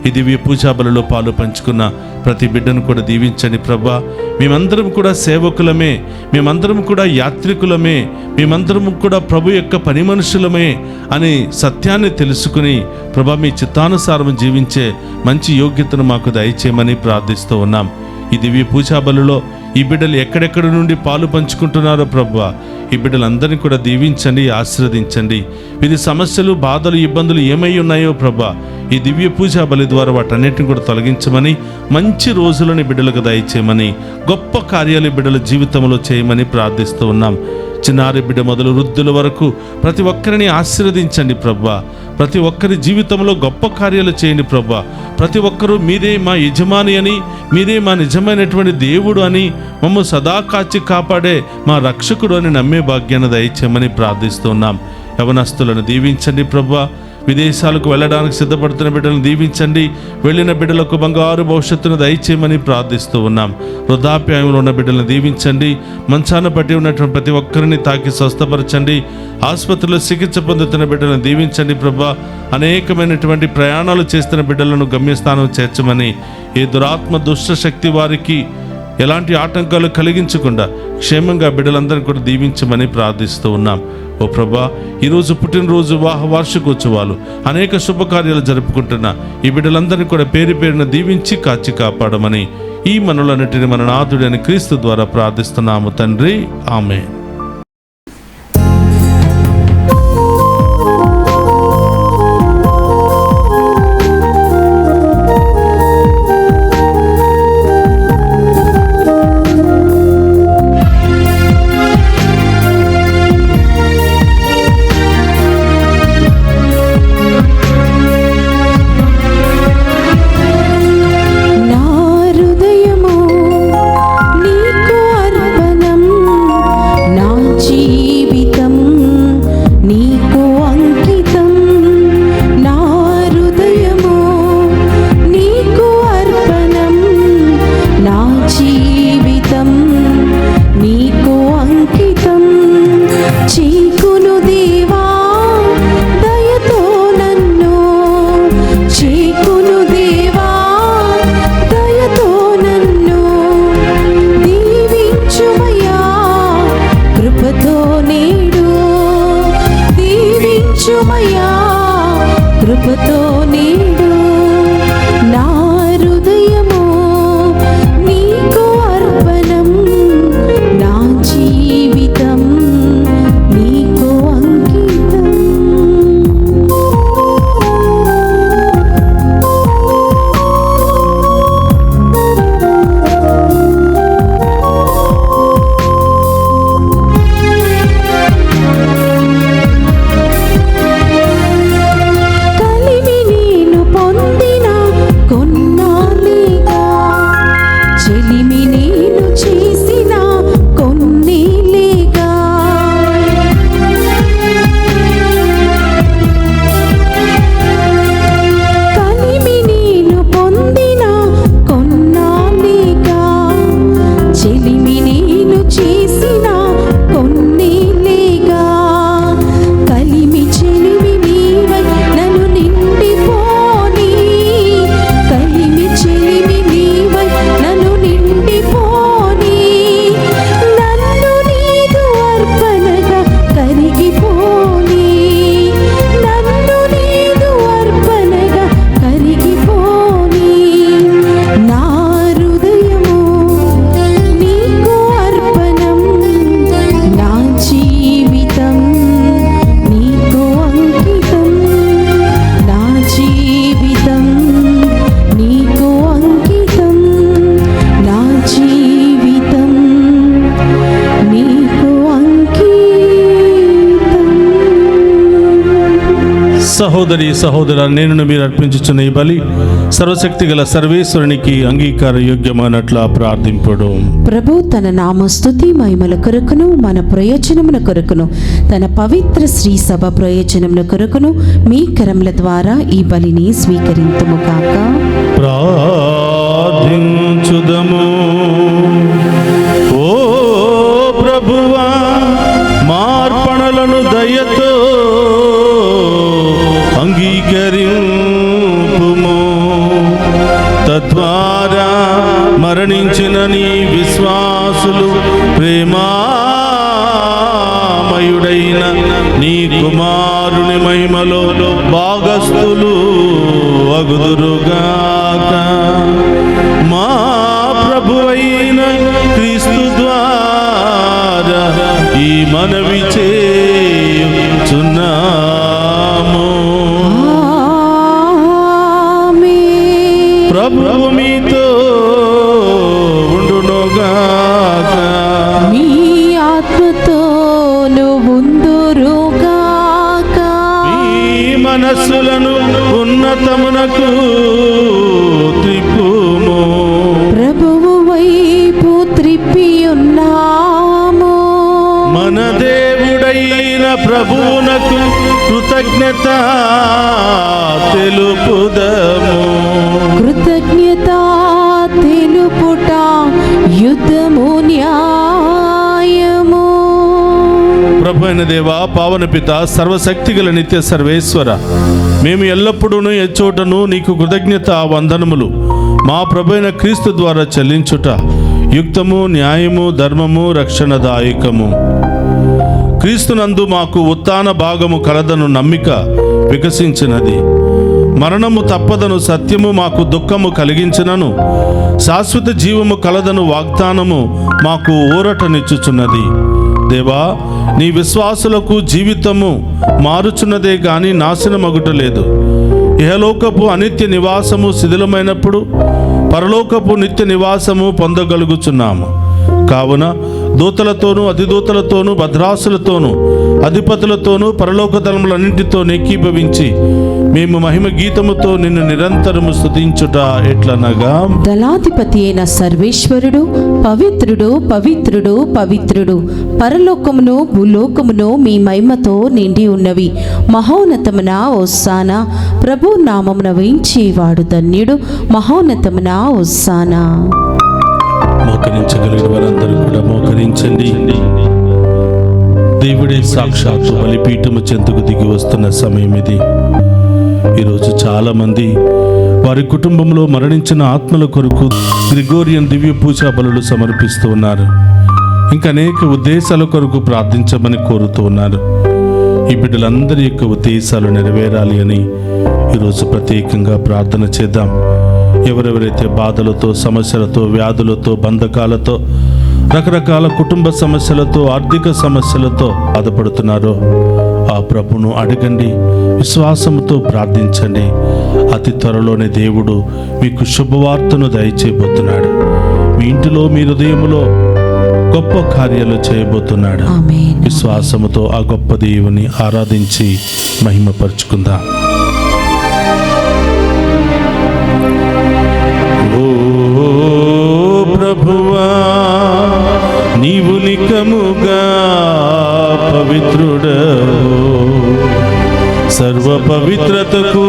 ఈ దివ్య పూజా బలిలో పాలు పంచుకున్న ప్రతి బిడ్డను కూడా దీవించండి ప్రభా. మేమందరం కూడా సేవకులమే, మేమందరం కూడా యాత్రికులమే, మేమందరం కూడా ప్రభు యొక్క పని మనుషులమే అని సత్యాన్ని తెలుసుకుని ప్రభా మీ చిత్తానుసారం జీవించే మంచి యోగ్యతను మాకు దయచేయమని ప్రార్థిస్తూ ఉన్నాం. ఈ దివ్య పూజా బలులో ఈ బిడ్డలు ఎక్కడెక్కడి నుండి పాలు పంచుకుంటున్నారో ప్రభువా, ఈ బిడ్డలందరినీ కూడా దీవించండి, ఆశీర్వదించండి. వీరి సమస్యలు, బాధలు, ఇబ్బందులు ఏమై ఉన్నాయో ప్రభువా, ఈ దివ్య పూజా బలి ద్వారా వాటన్నిటిని కూడా తొలగించమని, మంచి రోజులని బిడ్డలకు దయచేయమని, గొప్ప కార్యాలు బిడ్డల జీవితంలో చేయమని ప్రార్థిస్తూ ఉన్నాం. చిన్నారి బిడ్డ మొదలు వృద్ధుల వరకు ప్రతి ఒక్కరిని ఆశీర్వదించండి ప్రభువా. ప్రతి ఒక్కరి జీవితంలో గొప్ప కార్యాలు చేయండి ప్రభువా. ప్రతి ఒక్కరూ మీరే మా యజమాని అని, మీరే మా నిజమైనటువంటి దేవుడు అని, మమ్మ సదా కాచి కాపాడే మా రక్షకుడు అని నమ్మే భాగ్యాన్ని దయచేయమని ప్రార్థిస్తున్నాం. యవనస్తులను దీవించండి ప్రభువా. విదేశాలకు వెళ్ళడానికి సిద్ధపడుతున్న బిడ్డలను దీవించండి. వెళ్ళిన బిడ్డలకు బంగారు భవిష్యత్తును దయచేయమని ప్రార్థిస్తూ ఉన్నాం. వృద్ధాప్యాయంలో ఉన్న బిడ్డలను దీవించండి. మంచాన పట్టి ఉన్నటువంటి ప్రతి ఒక్కరిని తాకి స్వస్థపరచండి. ఆసుపత్రిలో చికిత్స పొందుతున్న బిడ్డలను దీవించండి ప్రభా. అనేకమైనటువంటి ప్రయాణాలు చేస్తున్న బిడ్డలను గమ్యస్థానం చేర్చమని, ఏ దురాత్మ దుష్ట శక్తి వారికి ఎలాంటి ఆటంకాలు కలిగించకుండా క్షేమంగా బిడ్డలందరినీ కూడా దీవించమని ప్రార్థిస్తూ ఉన్నాం. ఓ ప్రభా, ఈరోజు పుట్టినరోజు, వివాహ వార్షికోత్సవాలు, అనేక శుభకార్యాలు జరుపుకుంటున్న ఈ బిడ్డలందరినీ కూడా పేరు పేరున దీవించి కాచి కాపాడమని, ఈ మనలన్నిటిని మన నాథుడైన క్రీస్తు ద్వారా ప్రార్థిస్తున్నాము తండ్రి. ఆమేన్. కృపతో నీడు నా హృదయము నీకు అర్పణం, నా జీవితం నీకు అంకితం. సహోదరి సహోదర, నేను మీరు అర్పించుచున్న ఈ బలి సర్వశక్తి గల సర్వేశ్వరునికి అంగీకార యోగ్యమైనట్లా ప్రార్థింపుడు. ప్రభు తన నామ స్తుతి మహిమల కొరకును మన ప్రయోజనముల కొరకును తన పవిత్ర శ్రీ సభ ప్రయోజనముల కొరకును మీ కరముల ద్వారా ఈ బలిని స్వీకరింతుము కాక. ప్రార్థించుదము. ఓ ప్రభువా, మార్పణలను దయతో అంగీకరింపుము. తద్వారా మరణించిన నీ విశ్వాసులు ప్రేమామయుడైన నీ కుమారుని మహిమలో భాగస్థులు అగుదురుగాక. మా ప్రభువైన ద్వారా ఈ మనవి చేయుచున్నాము. ప్రభువు మీతో ఉండునుగాక. మీ ఆత్మతోను ఉందురుగాక. మీ మనస్సులను ఉన్నతమునకు త్రిప్పుము. ప్రభువు వైపు త్రిప్పి ఉన్నాము. మన దేవుడైన ప్రభువునకు కృతజ్ఞత తెలుపుదము. కృతజ్ఞత తెలుపుట యుద్ధము న్యాయము. ప్రభు అయిన దేవా, పావన పిత, సర్వశక్తి గల నిత్య సర్వేశ్వర, మేము ఎల్లప్పుడూ ఎచ్చోటను నీకు కృతజ్ఞత వందనములు మా ప్రభు అయిన క్రీస్తు ద్వారా చెల్లించుట యుక్తము, న్యాయము, ధర్మము, రక్షణదాయకము. క్రీస్తునందు మాకు ఉత్థాన భాగము కలదను నమ్మిక వికసించినది. మరణము తప్పదను సత్యము మాకు దుఃఖము కలిగించినను శాశ్వత జీవము కలదను వాగ్దానము మాకు ఊరటనిచ్చుచున్నది. దేవా, నీ విశ్వాసులకు జీవితము మారుచున్నదే గాని నాశనమగుటలేదు. ఇహలోకపు అనిత్య నివాసము శిథిలమైనప్పుడు పరలోకపు నిత్య నివాసము పొందగలుగుచున్నాము. కావున దూతలతోనూ అధిదూతలతోనూ భద్రాసులతోనూ అధిపతులతోనూ పరలోక తలములన్నింటితో ఏకీభవించి మేము మహిమ గీతముతో నిన్ను నిరంతరము స్తుతించుట ఎట్లనగా, దళాధిపతి అయిన సర్వేశ్వరుడు పవిత్రుడు, పవిత్రుడు, పవిత్రుడు, పరలోకమును భూలోకమును మీ మహిమతో నిండి ఉన్నవి. మహోన్నతమున హోసానా. ప్రభు నామమున వేయించేవాడు ధన్యుడు. మహోన్నతమున హోసానా. మోకరించగలిగిన వారందరూ కూడా మోకరించండి. దేవుడే సాక్షాత్తు బలిపీఠము చెంతకు దిగి వస్తున్న సమయం ఇది. ఈరోజు చాలా మంది వారి కుటుంబంలో మరణించిన ఆత్మల కొరకు గ్రిగోరియన్ దివ్య పూజా బలులు సమర్పిస్తూ ఉన్నారు. ఇంకా అనేక ఉద్దేశాల కొరకు ప్రార్థించమని కోరుతూ ఉన్నారు. ఈ బిడ్డలందరి యొక్క ఉద్దేశాలు నెరవేరాలి అని ఈరోజు ప్రత్యేకంగా ప్రార్థన చేద్దాం. ఎవరెవరైతే బాధలతో, సమస్యలతో, వ్యాధులతో, బంధకాలతో, రకరకాల కుటుంబ సమస్యలతో, ఆర్థిక సమస్యలతో బాధపడుతున్నారో ఆ ప్రభును అడగండి, విశ్వాసంతో ప్రార్థించండి. అతి త్వరలోనే దేవుడు మీకు శుభవార్తను దయచేయబోతున్నాడు. మీ ఇంటిలో, మీ హృదయములో గొప్ప కార్యాలు చేయబోతున్నాడు. ఆమేన్. విశ్వాసముతో ఆ గొప్ప దేవుని ఆరాధించి మహిమపరుచుకుందాం. ఓ ప్రభువా, నీవు నికముగా పవిత్రుడవు, సర్వ పవిత్రతకు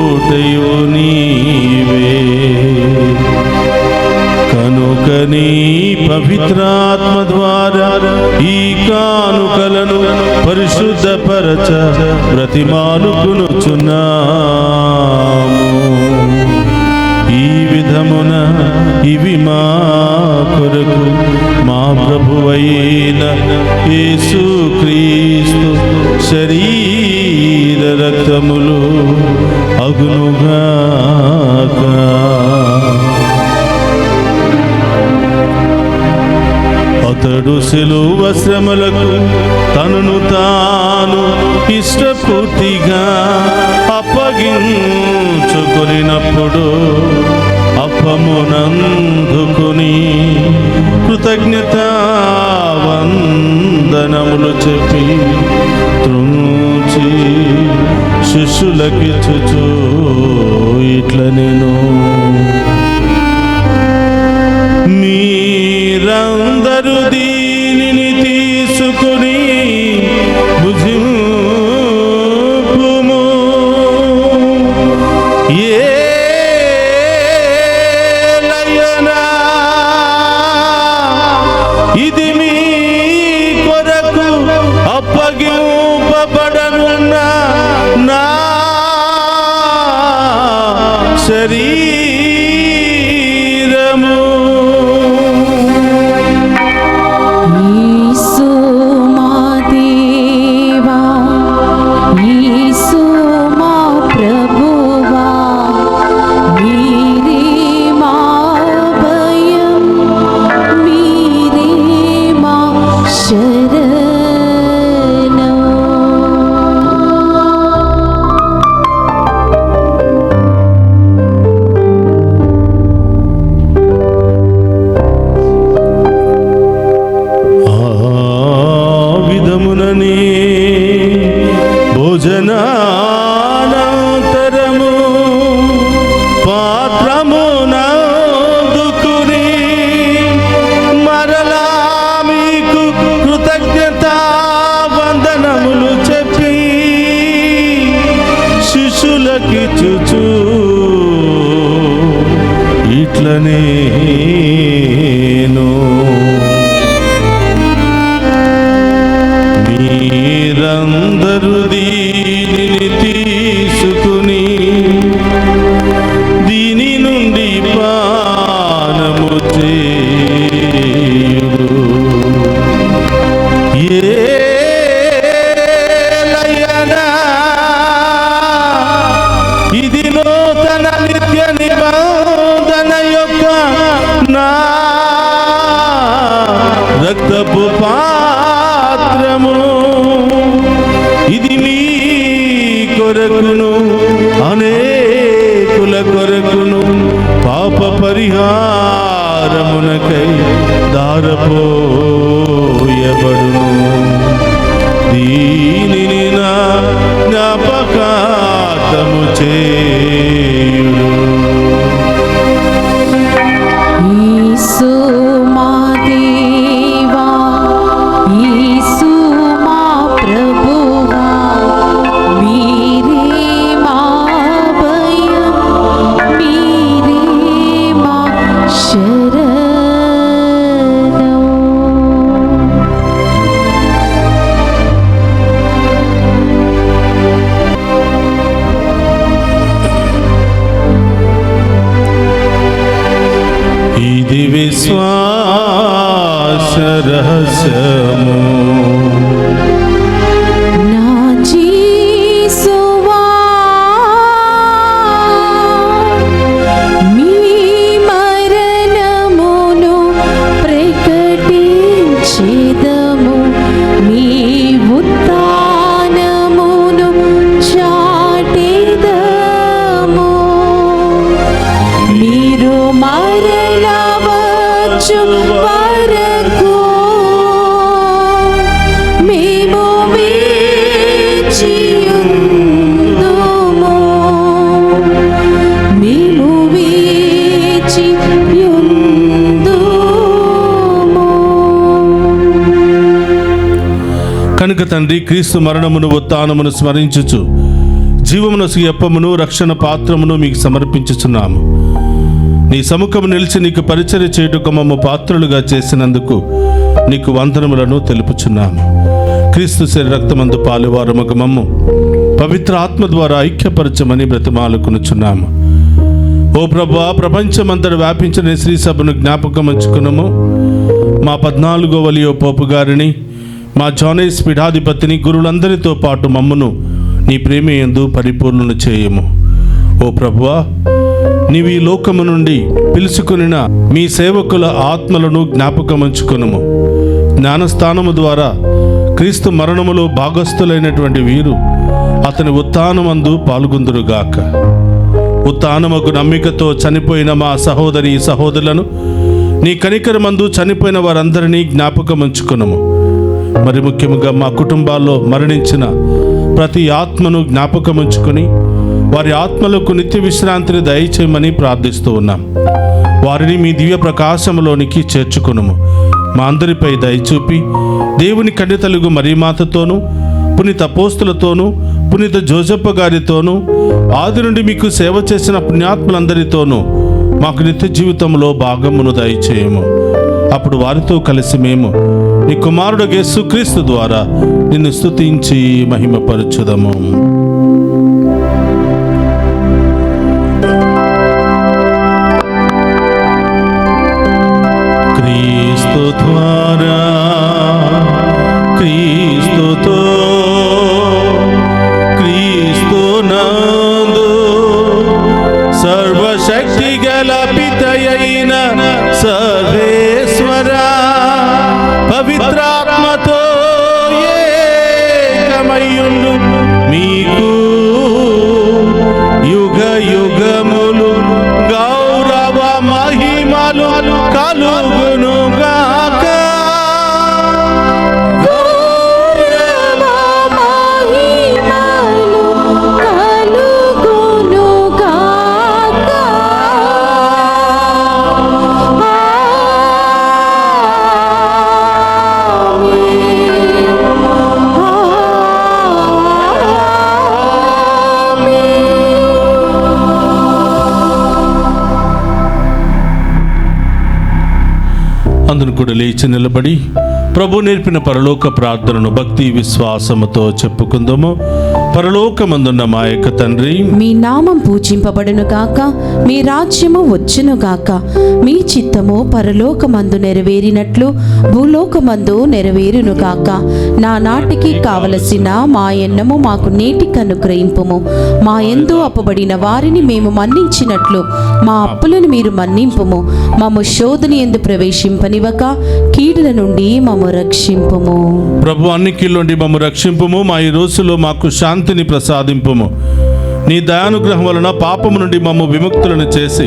ఊటయు నీవే. కనుక నీ పవిత్రాత్మ ద్వారా ఈ కానుకలను పరిశుద్ధపరచ బ్రతిమాలుకొనుచున్నాము. ఈ విధమున ఇవి మా కొరకు మా ప్రభువైన యేసుక్రీస్తు శరీర రక్తములు అగునుగాక. అతడు శిలువ శ్రమలకు తనను తాను ఇష్టపూర్తిగా అప్పగించుకొనినప్పుడు అప్పమునందుకుని కృతజ్ఞతా వందనములు చెప్పి త్రుంచి శిష్యులకిచ్చుచు ఇట్ల నేను, మీరందరూ దీనిని తీసుకుని భుజింపుము. ఏలయనా ఇది మీ కొరకు అప్పగింపబడనున్న నా శరీరము. యేసు మా మార్గమునని భోజనానంతరము పాత్రమునందుకుని మరలా మీకు కృతజ్ఞతా వందనములు చెప్పి శిష్యులకిచ్చుచు ఇట్లనేను మీరందరూ దీనిని తీసుకుని దీని నుండి పానము చేయుడు. ఏలయనా ఇది నూతన నిత్య నిబంధన యొక్క నా రక్తపు పాత్రము. ఇది మీ కొరకును అనేకుల కొరకును పాప పరిహారమునకై దారపోయబడును. దీనిని నా జ్ఞాపకార్థము చేయుడు. యేసు మా దేవా, యేసు మా ప్రభువా, మీరే మా భయం, మీరే మా శరణం. ఇది విశ్వాస రహస్యము. నా జీసువా, మీ మరణమును ప్రకటించెదము, మీ ఉత్థానమును చాటెదము. మీరు మరలవచ్చు వరకు మేము వేచియుందుము, మేము వేచియుందుము. కనుక తండ్రి, క్రీస్తు మరణమును ఉత్థానమును స్మరించుచు జీవమునసు ఎప్పమును రక్షణ పాత్రమును మీకు సమర్పించుచున్నాము. నీ సముఖము నిలిచి నీకు పరిచర్య చేయుటకు మమ్మ పాత్రులుగా చేసినందుకు నీకు వందనములను తెలుపుచున్నాము. క్రీస్తు శరీర రక్తమందు పాలువారముకు మమ్ము పవిత్ర ఆత్మ ద్వారా ఐక్యపరచమని బ్రతిమాలుకొనుచున్నాము. ఓ ప్రభువా, ప్రపంచమంతట వ్యాపించిన శ్రీ సభను జ్ఞాపకం ఉంచుకునము. మా 14వ లియో పోపు గారిని, మా జానేస్ పీఠాధిపతిని, గురువులందరితో పాటు మమ్మును నీ ప్రేమయందు పరిపూర్ణను చేయము. ఓ ప్రభువా, నీవు ఈ లోకము నుండి పిలుచుకొనిన మీ సేవకుల ఆత్మలను జ్ఞాపకమంచుకొనుము. జ్ఞానస్థానము ద్వారా క్రీస్తు మరణములో భాగస్థులైనటువంటి వీరు అతని ఉత్థానమందు పాల్గొందురుగాక. ఉత్థానముకు నమ్మికతో చనిపోయిన మా సహోదరి సహోదరులను నీ కనికరమందు చనిపోయిన వారందరినీ జ్ఞాపకమంచుకొనుము. మరి ముఖ్యముగా మా కుటుంబాల్లో మరణించిన ప్రతి ఆత్మను జ్ఞాపకముంచుకొని వారి ఆత్మలకు నిత్య విశ్రాంతిని దయచేయమని ప్రార్థిస్తూ ఉన్నాం. వారిని మీ దివ్య ప్రకాశములోనికి చేర్చుకొనుము. మా అందరిపై దయచూపి దేవుని కన్యతలుగు మరియమాతతోనూ, పునీత అపోస్తులతోనూ, పునీత జోజప్ప గారితోనూ, ఆది నుండి మీకు సేవ చేసిన పుణ్యాత్ములందరితోనూ మాకు నిత్య జీవితంలో భాగమును దయచేయము. అప్పుడు వారితో కలిసి మేము నీ కుమారుడు యేసుక్రీస్తు ద్వారా నిన్ను స్తుతించి మహిమపరచుదము. క్రీస్తు ద్వారా, క్రీస్తుతో, క్రీస్తు నందు సర్వశక్తి గల పితయైన సర్వేశ్వర పవిత్రాత్మతో ఏకమయ్యుండు మీకు యుగ యుగములు గౌరవ మహిమలు కలుగునుగాక. Gloria లేచి నిలబడి ప్రభు నేర్పిన పరలోక ప్రార్థనను భక్తి విశ్వాసముతో చెప్పుకుందాము. పరలోకమందున్న మా యొక్క తండ్రి, మీ నామం పూజింపబడును గాక, మీ రాజ్యము వచ్చును గాక, మీ చిత్తము పరలోకమందు నెరవేరినట్లు భూలోకమందు నెరవేరును గాక. నా నాటికి కావలసిన మా ఎన్నము మాకు నేటికి అనుగ్రహింపుము. మా యందు అప్పబడిన వారిని మేము మన్నించినట్లు మా అప్పులను మీరు మన్నింపుము. మమ్ము శోధన యందు ప్రవేశింపనివ్వక కీడుల నుండి మమ్ము రక్షింపుము. ప్రభు అన్ని కీళ్ళ మమ్ము రక్షింపుము. మా ఈ రోజులో మాకు శాంతిని ప్రసాదింపుము. నీ దయానుగ్రహం వలన పాపము నుండి మమ్ము విముక్తులను చేసి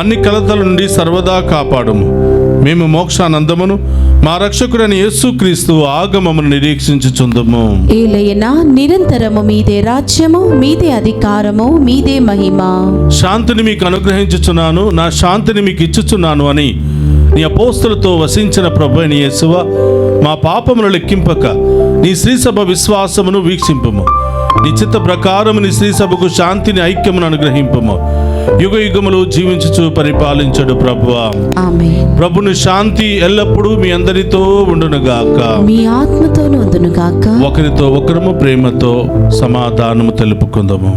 అన్ని కలతల నుండి సర్వదా కాపాడుము. మేము మోక్షానందమును మా రక్షకుడైన యేసుక్రీస్తు ఆగమమును నిరీక్షించుచుందుము. ఏలయనా నిరంతరము మీదే రాజ్యము, మీదే అధికారము, మీదే మహిమ. శాంతిని మీకు అనుగ్రహించుచున్నాను, నా శాంతిని మీకు ఇచ్చుచున్నాను అని నీ అపోస్తలతో వసించిన ప్రభువైన యేసువా, మా పాపమును లెక్కింపక నీ శ్రీసభ విశ్వాసమును వీక్షింపుము. నీ చిత్త ప్రకారము నీ శ్రీసభకు శాంతిని ఐక్యమును అనుగ్రహింపుము. యుగ యుగములు జీవించుచు పరిపాలించడు ప్రభువా. ఆమేన్. ప్రభుని శాంతి ఎల్లప్పుడూ మీ అందరితో ఉండునుగాక. మీ ఆత్మతోను ఉండునుగాక. ఒకరితో ఒకరము ప్రేమతో సమాధానము తెలుపుకుందాము.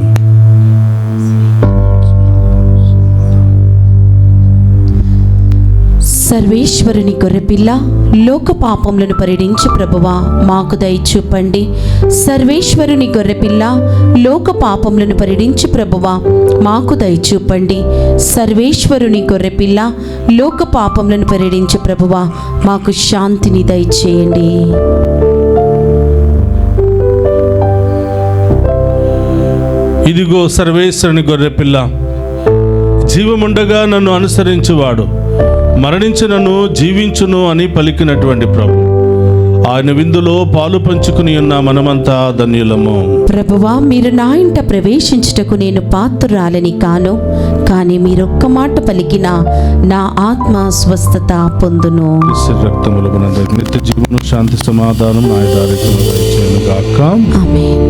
సర్వేశ్వరుని గొర్రెపిల్ల, లోక పాపములను పరిడించు ప్రభువా, మాకు దయచూపండి. సర్వేశ్వరుని గొర్రెపిల్ల, లోక పాపములను పరిడించు ప్రభువా, మాకు దయచూపండి. సర్వేశ్వరుని గొర్రెపిల్ల, లోక పాపములను పరిడించు ప్రభువా, మాకు శాంతిని దయచేయండి. ఇదిగో సర్వేశ్వరుని గొర్రెపిల్ల, జీవముండగా నన్ను అనుసరించువాడు మరణించినను జీవించును అని పలికినటువంటి ప్రభు, ఆయన విందులో పాలు పంచుకుని ఉన్న మనమంతా ధన్యులము. ప్రభువా, మీరు నా ఇంట ప్రవేశించుటకు నేను పాత్రురాలని కాను, కానీ మీరొక్క మాట పలికిన నా ఆత్మ స్వస్థత పొందును. రక్తములు నిత్య జీవను శాంతి సమాధానం గాక. ఆమేన్.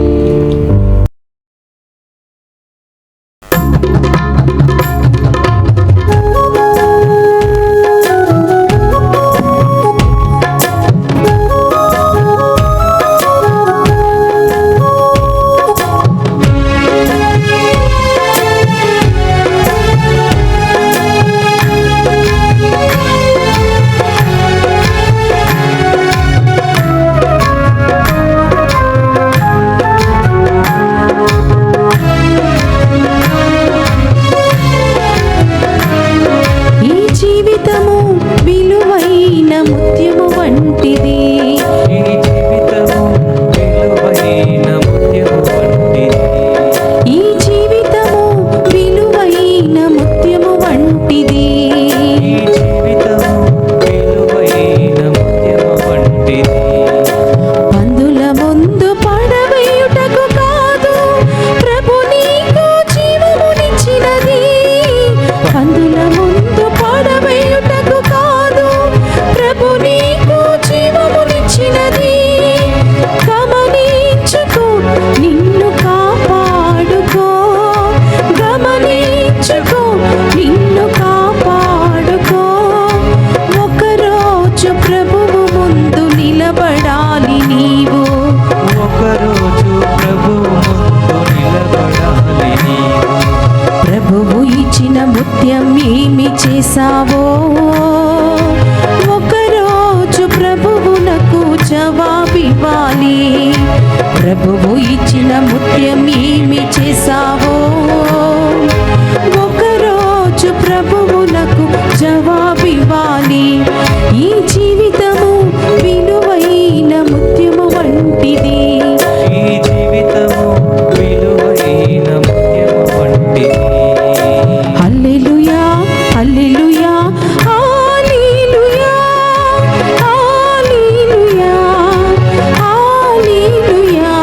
చేశావో, ఒకరోజు ప్రభువునకు జవాబివ్వాలి. ప్రభువు ఇచ్చిన ముత్యం ఏమి చేశావో, ఒకరోజు ప్రభువునకు జవాబివ్వాలి. ఈ జీవితము విలువైన ముత్యము వంటిది. ఈ జీవితము విలువైన ముత్యము వంటిది. హల్లెలూయా, హల్లెలూయా, హల్లెలూయా, హల్లెలూయా, హల్లెలూయా,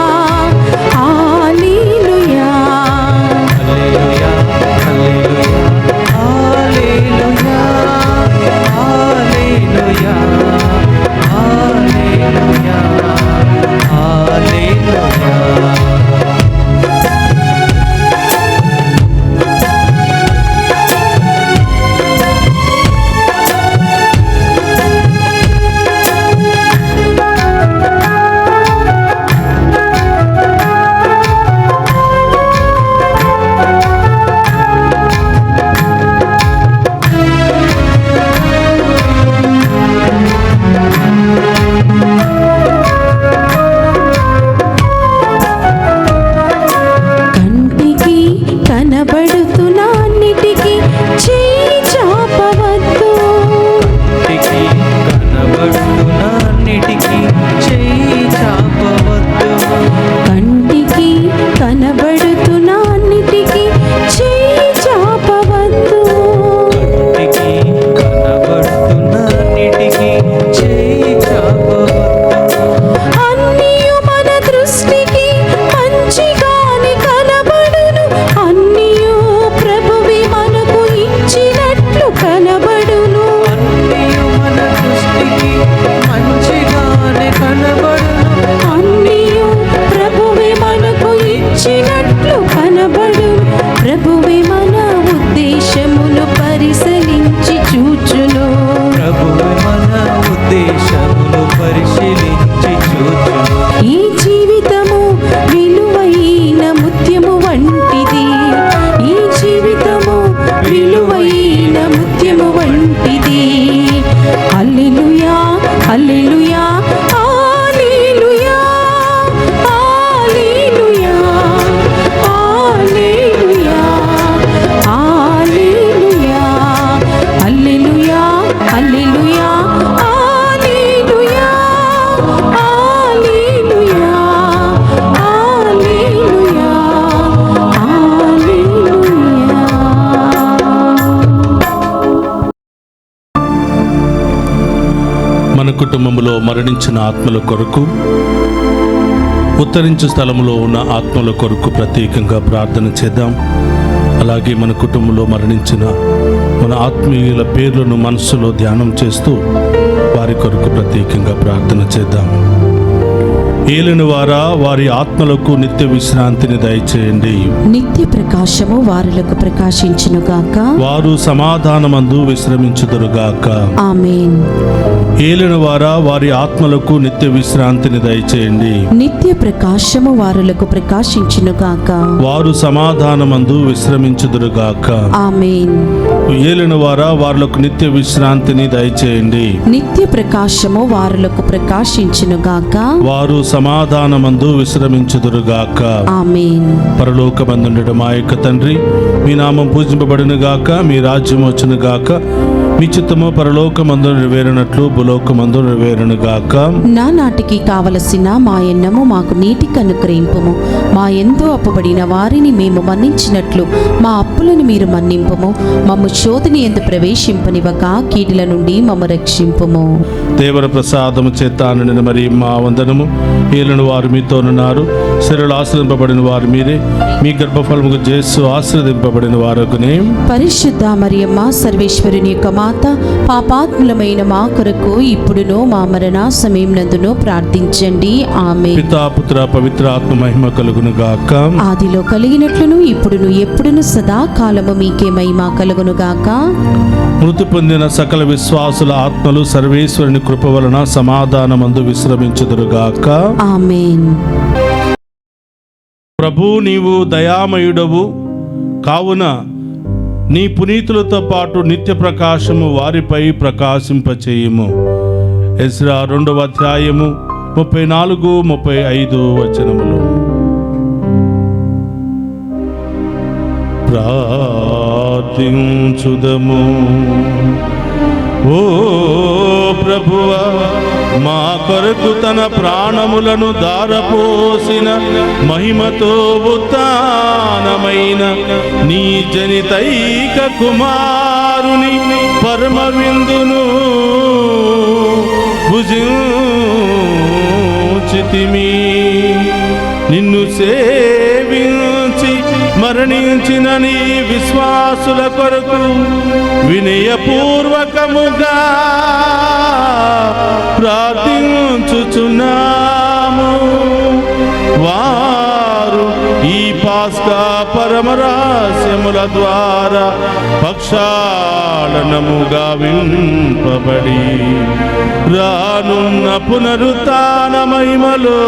హల్లెలూయా. హల్లెలూయా, హల్లెలూయా, హల్లెలూయా, హల్లెలూయా, హల్లెలూయా. ఈ జీవితము విలువైన ముత్యము వంటిది, ఈ జీవితము విలువైన ముత్యము వంటిది. హల్లెలూయా హల్లెలూయా హల్లెలూయా హల్లెలూయా హల్లెలూయా హల్లెలూయా హల్లెలూయా హల్లెలూయా హల్లెలూయా హల్లెలూయా హల్లెలూయా హల్లెలూయా. మన కుటుంబంలో మరణించిన ఆత్మల కొరకు, ఉత్తరించు స్థలంలో ఉన్న ఆత్మల కొరకు ప్రత్యేకంగా ప్రార్థన చేద్దాం. అలాగే మన కుటుంబంలో మరణించిన మన ఆత్మీయుల పేర్లను మనసులో ధ్యానం చేస్తూ వారి కొరకు ప్రత్యేకంగా ప్రార్థన చేద్దాం. ఏలిన వారా, వారి ఆత్మలకు నిత్య విశ్రాంతిని దయచేయండి. నిత్య ప్రకాశము వారులకు ప్రకాశించునుగాక. వారు సమాధానమందు విశ్రమించుదురుగాక. ఆమేన్. ఏలిన వారా, వారి ఆత్మలకు నిత్య విశ్రాంతిని దయచేయండి. నిత్య ప్రకాశము వారులకు ప్రకాశించునుగాక. వారు సమాధానమందు విశ్రమించుదురుగాక. ఆమేన్. ఏలిన వారా, వారులకు నిత్య విశ్రాంతిని దయచేయండి. నిత్య ప్రకాశము వారులకు ప్రకాశించునుగాక. వారు సమాధానమందు విశ్రమించుదురుగాక. ఆమేన్. పరలోకమందుండెడు మా యొక్క తండ్రి, మీ నామం పూజింపబడును గాక, మీ రాజ్యం వచ్చును గాక, మీ చిత్తము పరలోకమందు నెరవేరినట్లు భూలోకమందు నెరవేరును గాక. నా నాటికి కావలసిన మా ఎన్నము మాకు నీటికి అనుగ్రహింపుము. మా ఎంతో అప్పుబడిన వారిని మేము మన్నించినట్లు మా అప్పులను మీరు మన్నింపుము. మమ్ము శోధని ఎందు ప్రవేశింపనివ్వక కీడుల నుండి మమ్ము రక్షింపుము. దేవర ప్రసాదము చేత నిండిన మరి మా వందనము. ఏలిన వారు మీతోనున్నారు, శరీరాలు ఆశ్రదింపబడిన వారు మీరే, మీ గర్భఫలముకు యేసు ఆశ్రదింపబడిన వారకునే. పరిశుద్ధ మరియమ్మ సర్వేశ్వరుని యొక్క మాత, పాపాత్ములమైన మా కొరకు ఇప్పుడును మా మరణ సమయం నందును ప్రార్థించండి. ఆమేన్. పితా పుత్ర పవిత్ర ఆత్మ మహిమ కలుగును గాక. ఆదిలో కలిగినట్లును ఇప్పుడును ఎప్పుడును సదాకాలము మీకే మహిమ కలుగును గాక. మృతి పొందిన సకల విశ్వాసుల ఆత్మలు సర్వేశ్వరుని కృప వలన సమాధానమందు విశ్రమించుదురుగాక. ఆమేన్. ప్రభు, నీవు దయామయుడవు కావున నీ పునీతులతో పాటు నిత్య ప్రకాశము వారిపై ప్రకాశింపచేయుము. ఎజ్రా 2వ అధ్యాయము 34, 35 వచనములు. ప్రార్థించుదము. ఓ ప్రభువా, మా కొరకు తన ప్రాణములను దారపోసిన మహిమతో ఉత్థానమైన నీ జనితైక కుమారుని పరమ విందును భుజించితిమి. నిన్ను సేవించి మరణించిన నీ విశ్వాసుల కొరకు వినయపూర్వకముగా ప్రార్థించుచున్నాము. వారు ఈ పాస్కా పరమరహస్యముల ద్వారా పక్షాళనముగా వింపబడి రానున్న పునరుత్థాన మహిమలో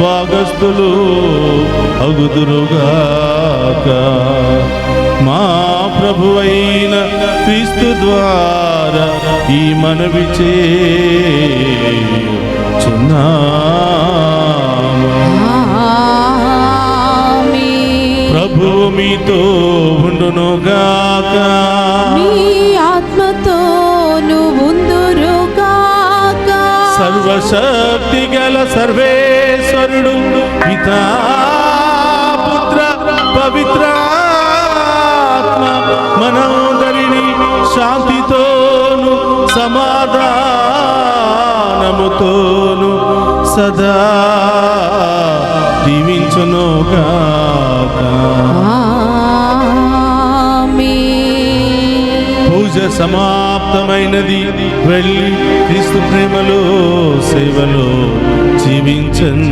భాగస్థులు అగుదురుగాక. మా ప్రభువైన క్రీస్తు ద్వారా ఈ మనవి చేయుచున్నాము. ఆమేన్. ప్రభువు మీతో ఉండునుగాక. మీ ఆత్మతోను ఉందురుగాక. సర్వశక్తి గల సర్వేశ్వరుడు పితా పుత్ర పవిత్రాత్మ మనందరినీ శాంతితోను సమాధానముతోను సదా దీవించునుగాక. ఆమేన్. పూజ సమాప్తమైనది. వెళ్ళి క్రీస్తు ప్రేమలో సేవలో జీవించండి.